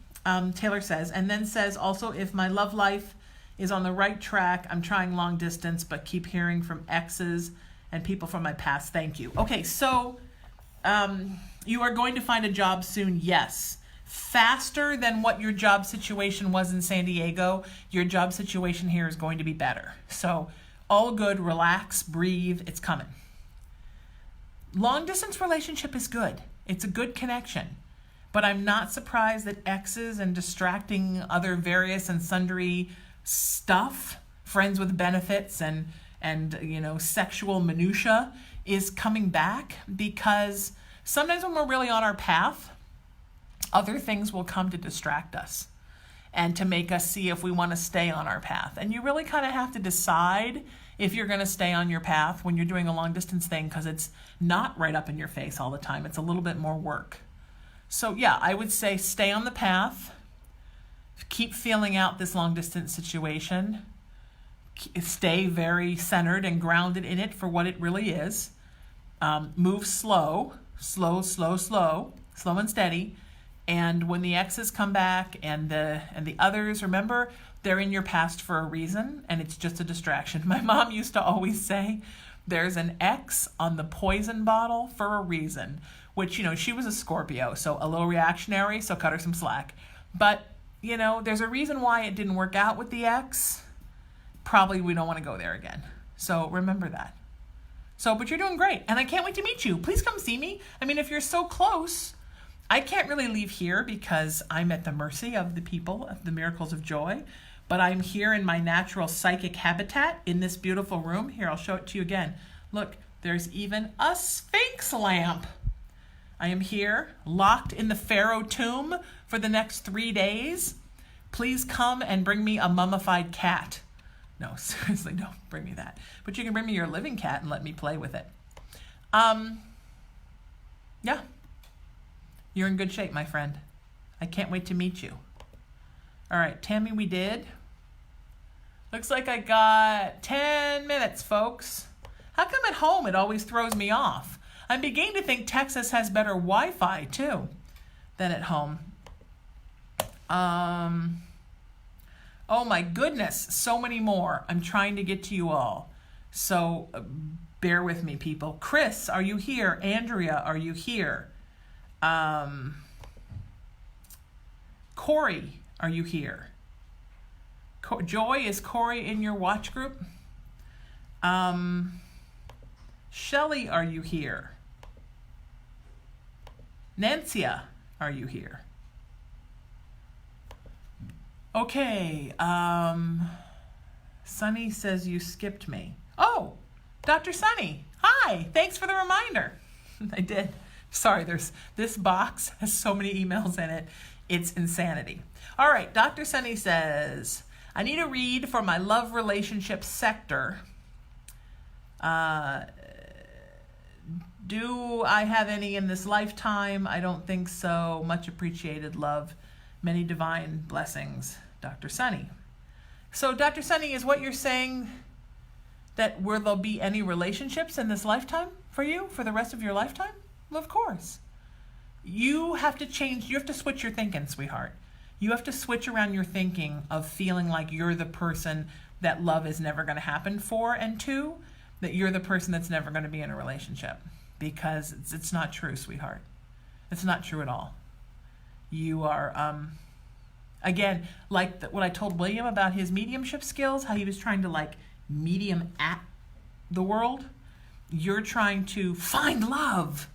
Taylor says, and then says also, if my love life is on the right track, I'm trying long distance, but keep hearing from exes and people from my past. Thank you. Okay, so you are going to find a job soon, yes. Faster than what your job situation was in San Diego, your job situation here is going to be better. So all good, relax, breathe, it's coming. Long distance relationship is good. It's a good connection, but I'm not surprised that exes and distracting other various and sundry stuff, friends with benefits and sexual minutia is coming back, because sometimes when we're really on our path, other things will come to distract us and to make us see if we want to stay on our path. And you really kind of have to decide if you're going to stay on your path when you're doing a long distance thing, because it's not right up in your face all the time. It's a little bit more work. So yeah, I would say stay on the path. Keep feeling out this long distance situation. Stay very centered and grounded in it for what it really is. Move slow and steady. And when the exes come back and the others, remember, they're in your past for a reason, and it's just a distraction. My mom used to always say, there's an X on the poison bottle for a reason, which, she was a Scorpio, so a little reactionary, so cut her some slack. But, there's a reason why it didn't work out with the X. Probably we don't want to go there again. So remember that. But you're doing great, and I can't wait to meet you. Please come see me. I mean, if you're so close, I can't really leave here because I'm at the mercy of the people of the Miracles of Joy, but I'm here in my natural psychic habitat in this beautiful room. Here, I'll show it to you again. Look, there's even a Sphinx lamp. I am here, locked in the Pharaoh tomb for the next 3 days. Please come and bring me a mummified cat. No, seriously, don't bring me that. But you can bring me your living cat and let me play with it. Yeah. You're in good shape, my friend. I can't wait to meet you. All right, Tammy, we did. Looks like I got 10 minutes, folks. How come at home it always throws me off? I'm beginning to think Texas has better Wi-Fi, too, than at home. Oh my goodness, so many more. I'm trying to get to you all. So bear with me, people. Chris, are you here? Andrea, are you here? Corey, are you here? Joy, is Corey in your watch group? Shelly, are you here? Nancia, are you here? Okay, Sunny says you skipped me. Oh, Dr. Sunny, hi, thanks for the reminder. I did. Sorry, this box has so many emails in it. It's insanity. All right, Dr. Sunny says, I need a read for my love relationship sector. Do I have any in this lifetime? I don't think so. Much appreciated, love. Many divine blessings, Dr. Sunny. So, Dr. Sunny, is what you're saying that will there be any relationships in this lifetime for you, for the rest of your lifetime? Well, of course. You have to change, you have to switch your thinking, sweetheart. You have to switch around your thinking of feeling like you're the person that love is never going to happen for, and two, that you're the person that's never going to be in a relationship. Because it's not true, sweetheart. It's not true at all. You are, again, like what I told William about his mediumship skills, how he was trying to like medium at the world. You're trying to find love.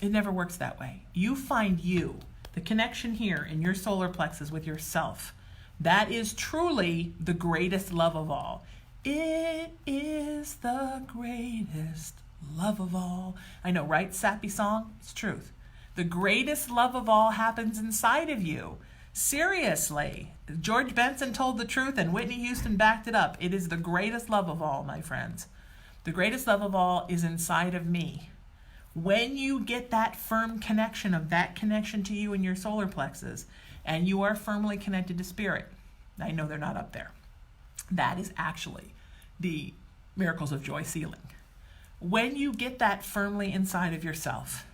It never works that way. You find you, the connection here in your solar plexus with yourself. That is truly the greatest love of all. It is the greatest love of all. I know, right? Sappy song? It's truth. The greatest love of all happens inside of you. Seriously. George Benson told the truth and Whitney Houston backed it up. It is the greatest love of all, my friends. The greatest love of all is inside of me. When you get that firm connection of that connection to you in your solar plexus, and you are firmly connected to spirit, I know they're not up there. That is actually the Miracles of Joy ceiling. When you get that firmly inside of yourself,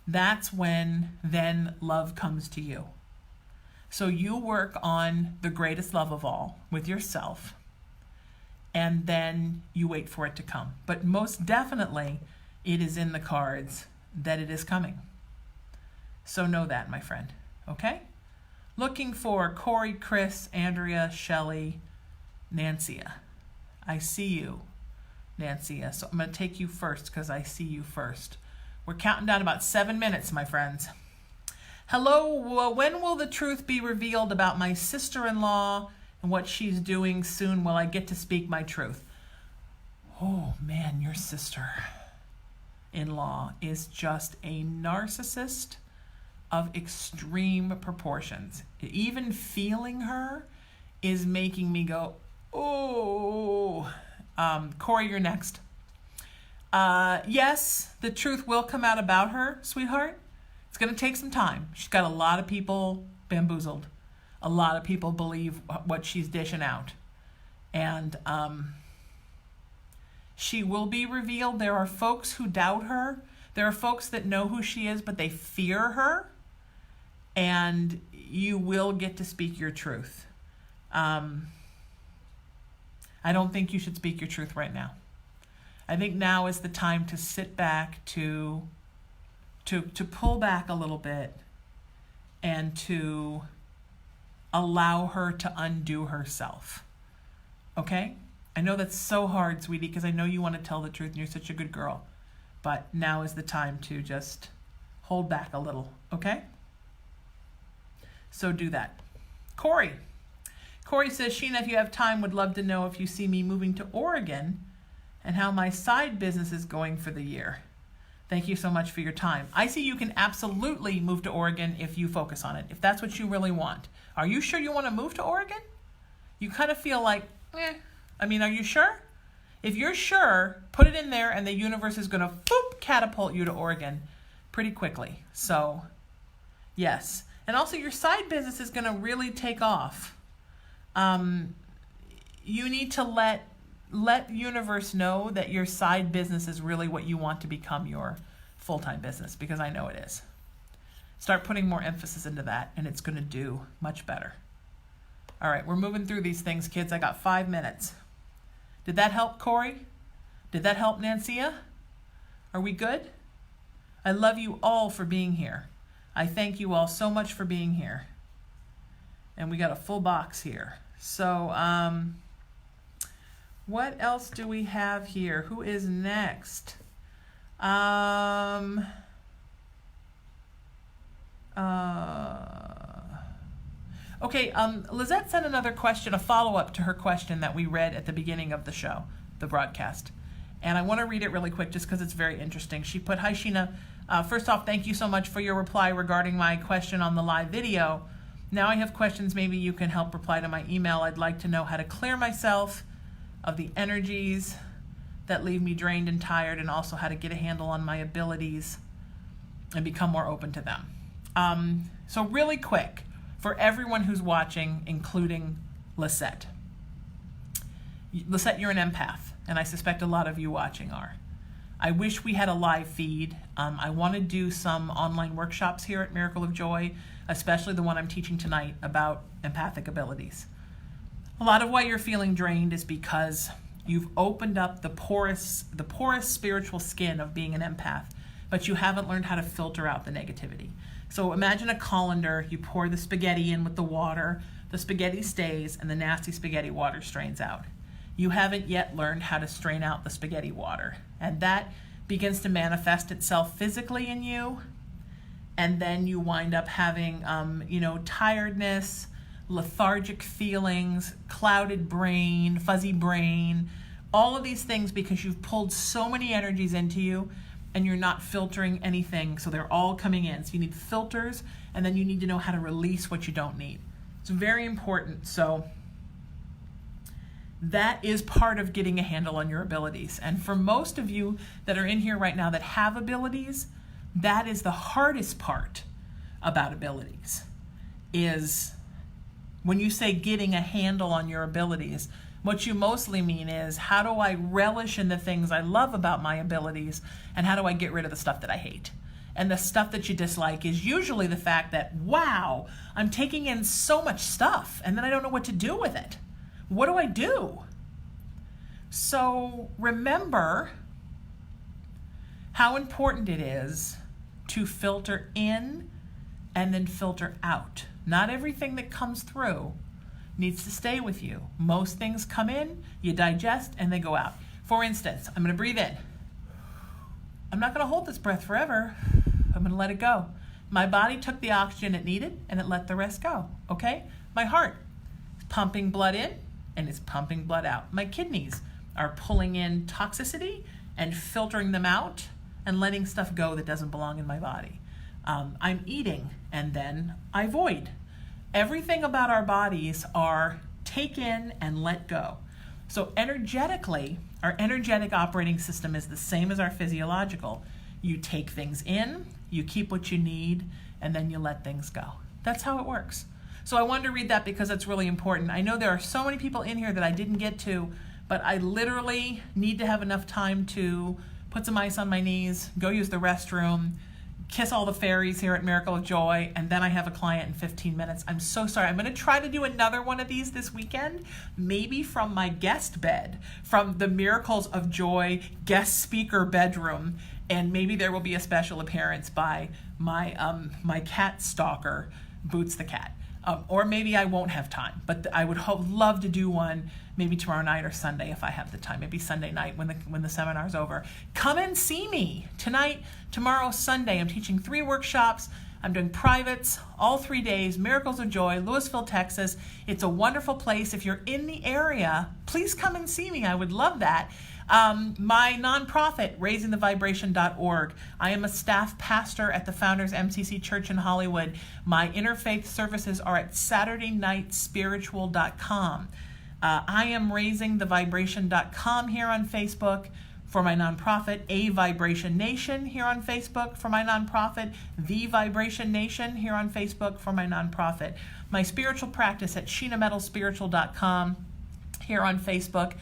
that's when then love comes to you. So you work on the greatest love of all with yourself, and then you wait for it to come. But most definitely, it is in the cards that it is coming. So know that, my friend. Okay? Looking for Corey, Chris, Andrea, Shelley, Nancia. I see you, Nancia. So I'm going to take you first because I see you first. We're counting down about 7 minutes, my friends. Hello, when will the truth be revealed about my sister-in-law and what she's doing soon? Will I get to speak my truth? Oh, man, your sister-in-law is just a narcissist of extreme proportions. Even feeling her is making me go, oh. Corey, you're next. Yes, the truth will come out about her, sweetheart. It's going to take some time. She's got a lot of people bamboozled. A lot of people believe what she's dishing out. And she will be revealed. There are folks who doubt her. There are folks that know who she is, but they fear her. And you will get to speak your truth. I don't think you should speak your truth right now. I think now is the time to sit back, to pull back a little bit, and to allow her to undo herself. Okay? I know that's so hard, sweetie, because I know you want to tell the truth and you're such a good girl. But now is the time to just hold back a little. Okay? So do that. Corey. Corey says, Sheena, if you have time, would love to know if you see me moving to Oregon and how my side business is going for the year. Thank you so much for your time. I see you can absolutely move to Oregon if you focus on it, if that's what you really want. Are you sure you want to move to Oregon? You kind of feel like I mean, are you sure? If you're sure, put it in there and the universe is going to catapult you to Oregon pretty quickly. So, yes. And also your side business is going to really take off. You need to let universe know that your side business is really what you want to become your full-time business, because I know it is. Start putting more emphasis into that, and it's going to do much better. All right, we're moving through these things, kids. I got 5 minutes. Did that help, Corey? Did that help, Nancia? Are we good? I love you all for being here. I thank you all so much for being here. And we got a full box here. So, what else do we have here? Who is next? Okay, Lizette sent another question, a follow-up to her question that we read at the beginning of the show, the broadcast. And I want to read it really quick just because it's very interesting. She put, "Hi, Sheena. First off, thank you so much for your reply regarding my question on the live video. Now I have questions. Maybe you can help reply to my email. I'd like to know how to clear myself of the energies that leave me drained and tired, and also how to get a handle on my abilities and become more open to them." So really quick, for everyone who's watching, including Lisette. Lisette, you're an empath, and I suspect a lot of you watching are. I wish we had a live feed. I want to do some online workshops here at Miracle of Joy, especially the one I'm teaching tonight about empathic abilities. A lot of why you're feeling drained is because you've opened up the porous spiritual skin of being an empath, but you haven't learned how to filter out the negativity. So imagine a colander. You pour the spaghetti in with the water, the spaghetti stays, and the nasty spaghetti water strains out. You haven't yet learned how to strain out the spaghetti water, and that begins to manifest itself physically in you, and then you wind up having tiredness, lethargic feelings, clouded brain, fuzzy brain, all of these things because you've pulled so many energies into you and you're not filtering anything, so they're all coming in. So you need filters, and then you need to know how to release what you don't need. It's very important. So that is part of getting a handle on your abilities. And for most of you that are in here right now that have abilities, that is the hardest part about abilities, is when you say getting a handle on your abilities, what you mostly mean is, how do I relish in the things I love about my abilities, and how do I get rid of the stuff that I hate? And the stuff that you dislike is usually the fact that, wow, I'm taking in so much stuff, and then I don't know what to do with it. What do I do? So remember how important it is to filter in and then filter out. Not everything that comes through needs to stay with you. Most things come in, you digest, and they go out. For instance, I'm going to breathe in. I'm not going to hold this breath forever. I'm going to let it go. My body took the oxygen it needed, and it let the rest go, okay? My heart is pumping blood in, and it's pumping blood out. My kidneys are pulling in toxicity and filtering them out and letting stuff go that doesn't belong in my body. I'm eating, and then I void. Everything about our bodies are take in and let go. So energetically, our energetic operating system is the same as our physiological. You take things in, you keep what you need, and then you let things go. That's how it works. So I wanted to read that because it's really important. I know there are so many people in here that I didn't get to, but I literally need to have enough time to put some ice on my knees, go use the restroom, kiss all the fairies here at Miracle of Joy, and then I have a client in 15 minutes. I'm so sorry. I'm going to try to do another one of these this weekend, maybe from my guest bed, from the Miracles of Joy guest speaker bedroom, and maybe there will be a special appearance by my cat stalker, Boots the cat. Or maybe I won't have time, but I would love to do one maybe tomorrow night or Sunday if I have the time. Maybe Sunday night when the seminar's over. Come and see me tonight, tomorrow, Sunday. I'm teaching 3 workshops. I'm doing privates all 3 days. Miracles of Joy, Louisville, Texas. It's a wonderful place. If you're in the area, please come and see me. I would love that. My nonprofit, raisingthevibration.org. I am a staff pastor at the Founders MCC Church in Hollywood. My interfaith services are at SaturdayNightSpiritual.com. IamRaisingTheVibration.com here on Facebook for my nonprofit, A Vibration Nation here on Facebook for my nonprofit, The Vibration Nation here on Facebook for my nonprofit. My spiritual practice at SheenaMetalSpiritual.com here on Facebook.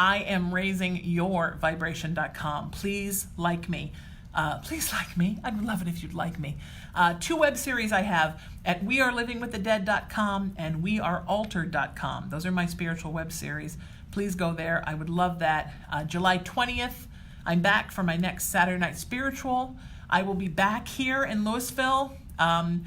IamRaisingYourVibration.com. Please like me. Please like me. I'd love it if you'd like me. 2 web series I have at wearelivingwiththedead.com and wearealtered.com. Those are my spiritual web series. Please go there. I would love that. July 20th, I'm back for my next Saturday Night Spiritual. I will be back here in Louisville October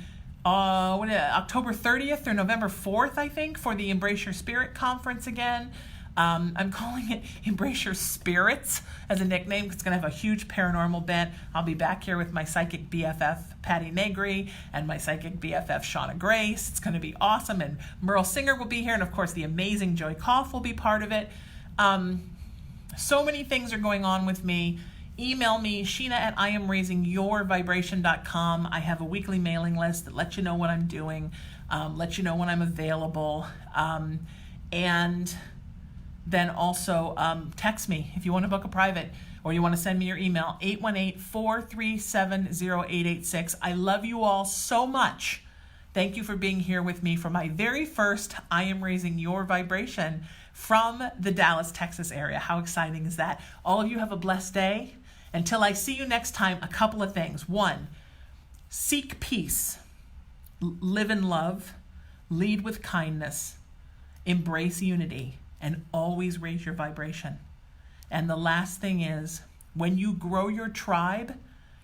30th or November 4th, I think, for the Embrace Your Spirit conference again. I'm calling it Embrace Your Spirits as a nickname because it's going to have a huge paranormal bent. I'll be back here with my psychic BFF, Patty Negri, and my psychic BFF, Shauna Grace. It's going to be awesome, and Merle Singer will be here, and of course the amazing Joy Koff will be part of it. So many things are going on with me. Email me, Sheena at IamRaisingYourVibration.com. I have a weekly mailing list that lets you know what I'm doing, lets you know when I'm available, and then also text me if you want to book a private or you want to send me your email, 818-437-0886. I love you all so much. Thank you for being here with me for my very first I Am Raising Your Vibration from the Dallas, Texas area. How exciting is that? All of you have a blessed day. Until I see you next time, a couple of things. 1, seek peace, live in love, lead with kindness, embrace unity, and always raise your vibration. And the last thing is, when you grow your tribe,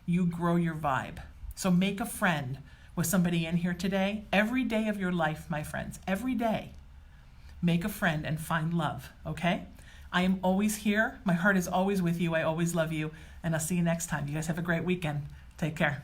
you grow your vibe. So make a friend with somebody in here today. Every day of your life, my friends, every day, make a friend and find love, okay? I am always here. My heart is always with you. I always love you. And I'll see you next time. You guys have a great weekend. Take care.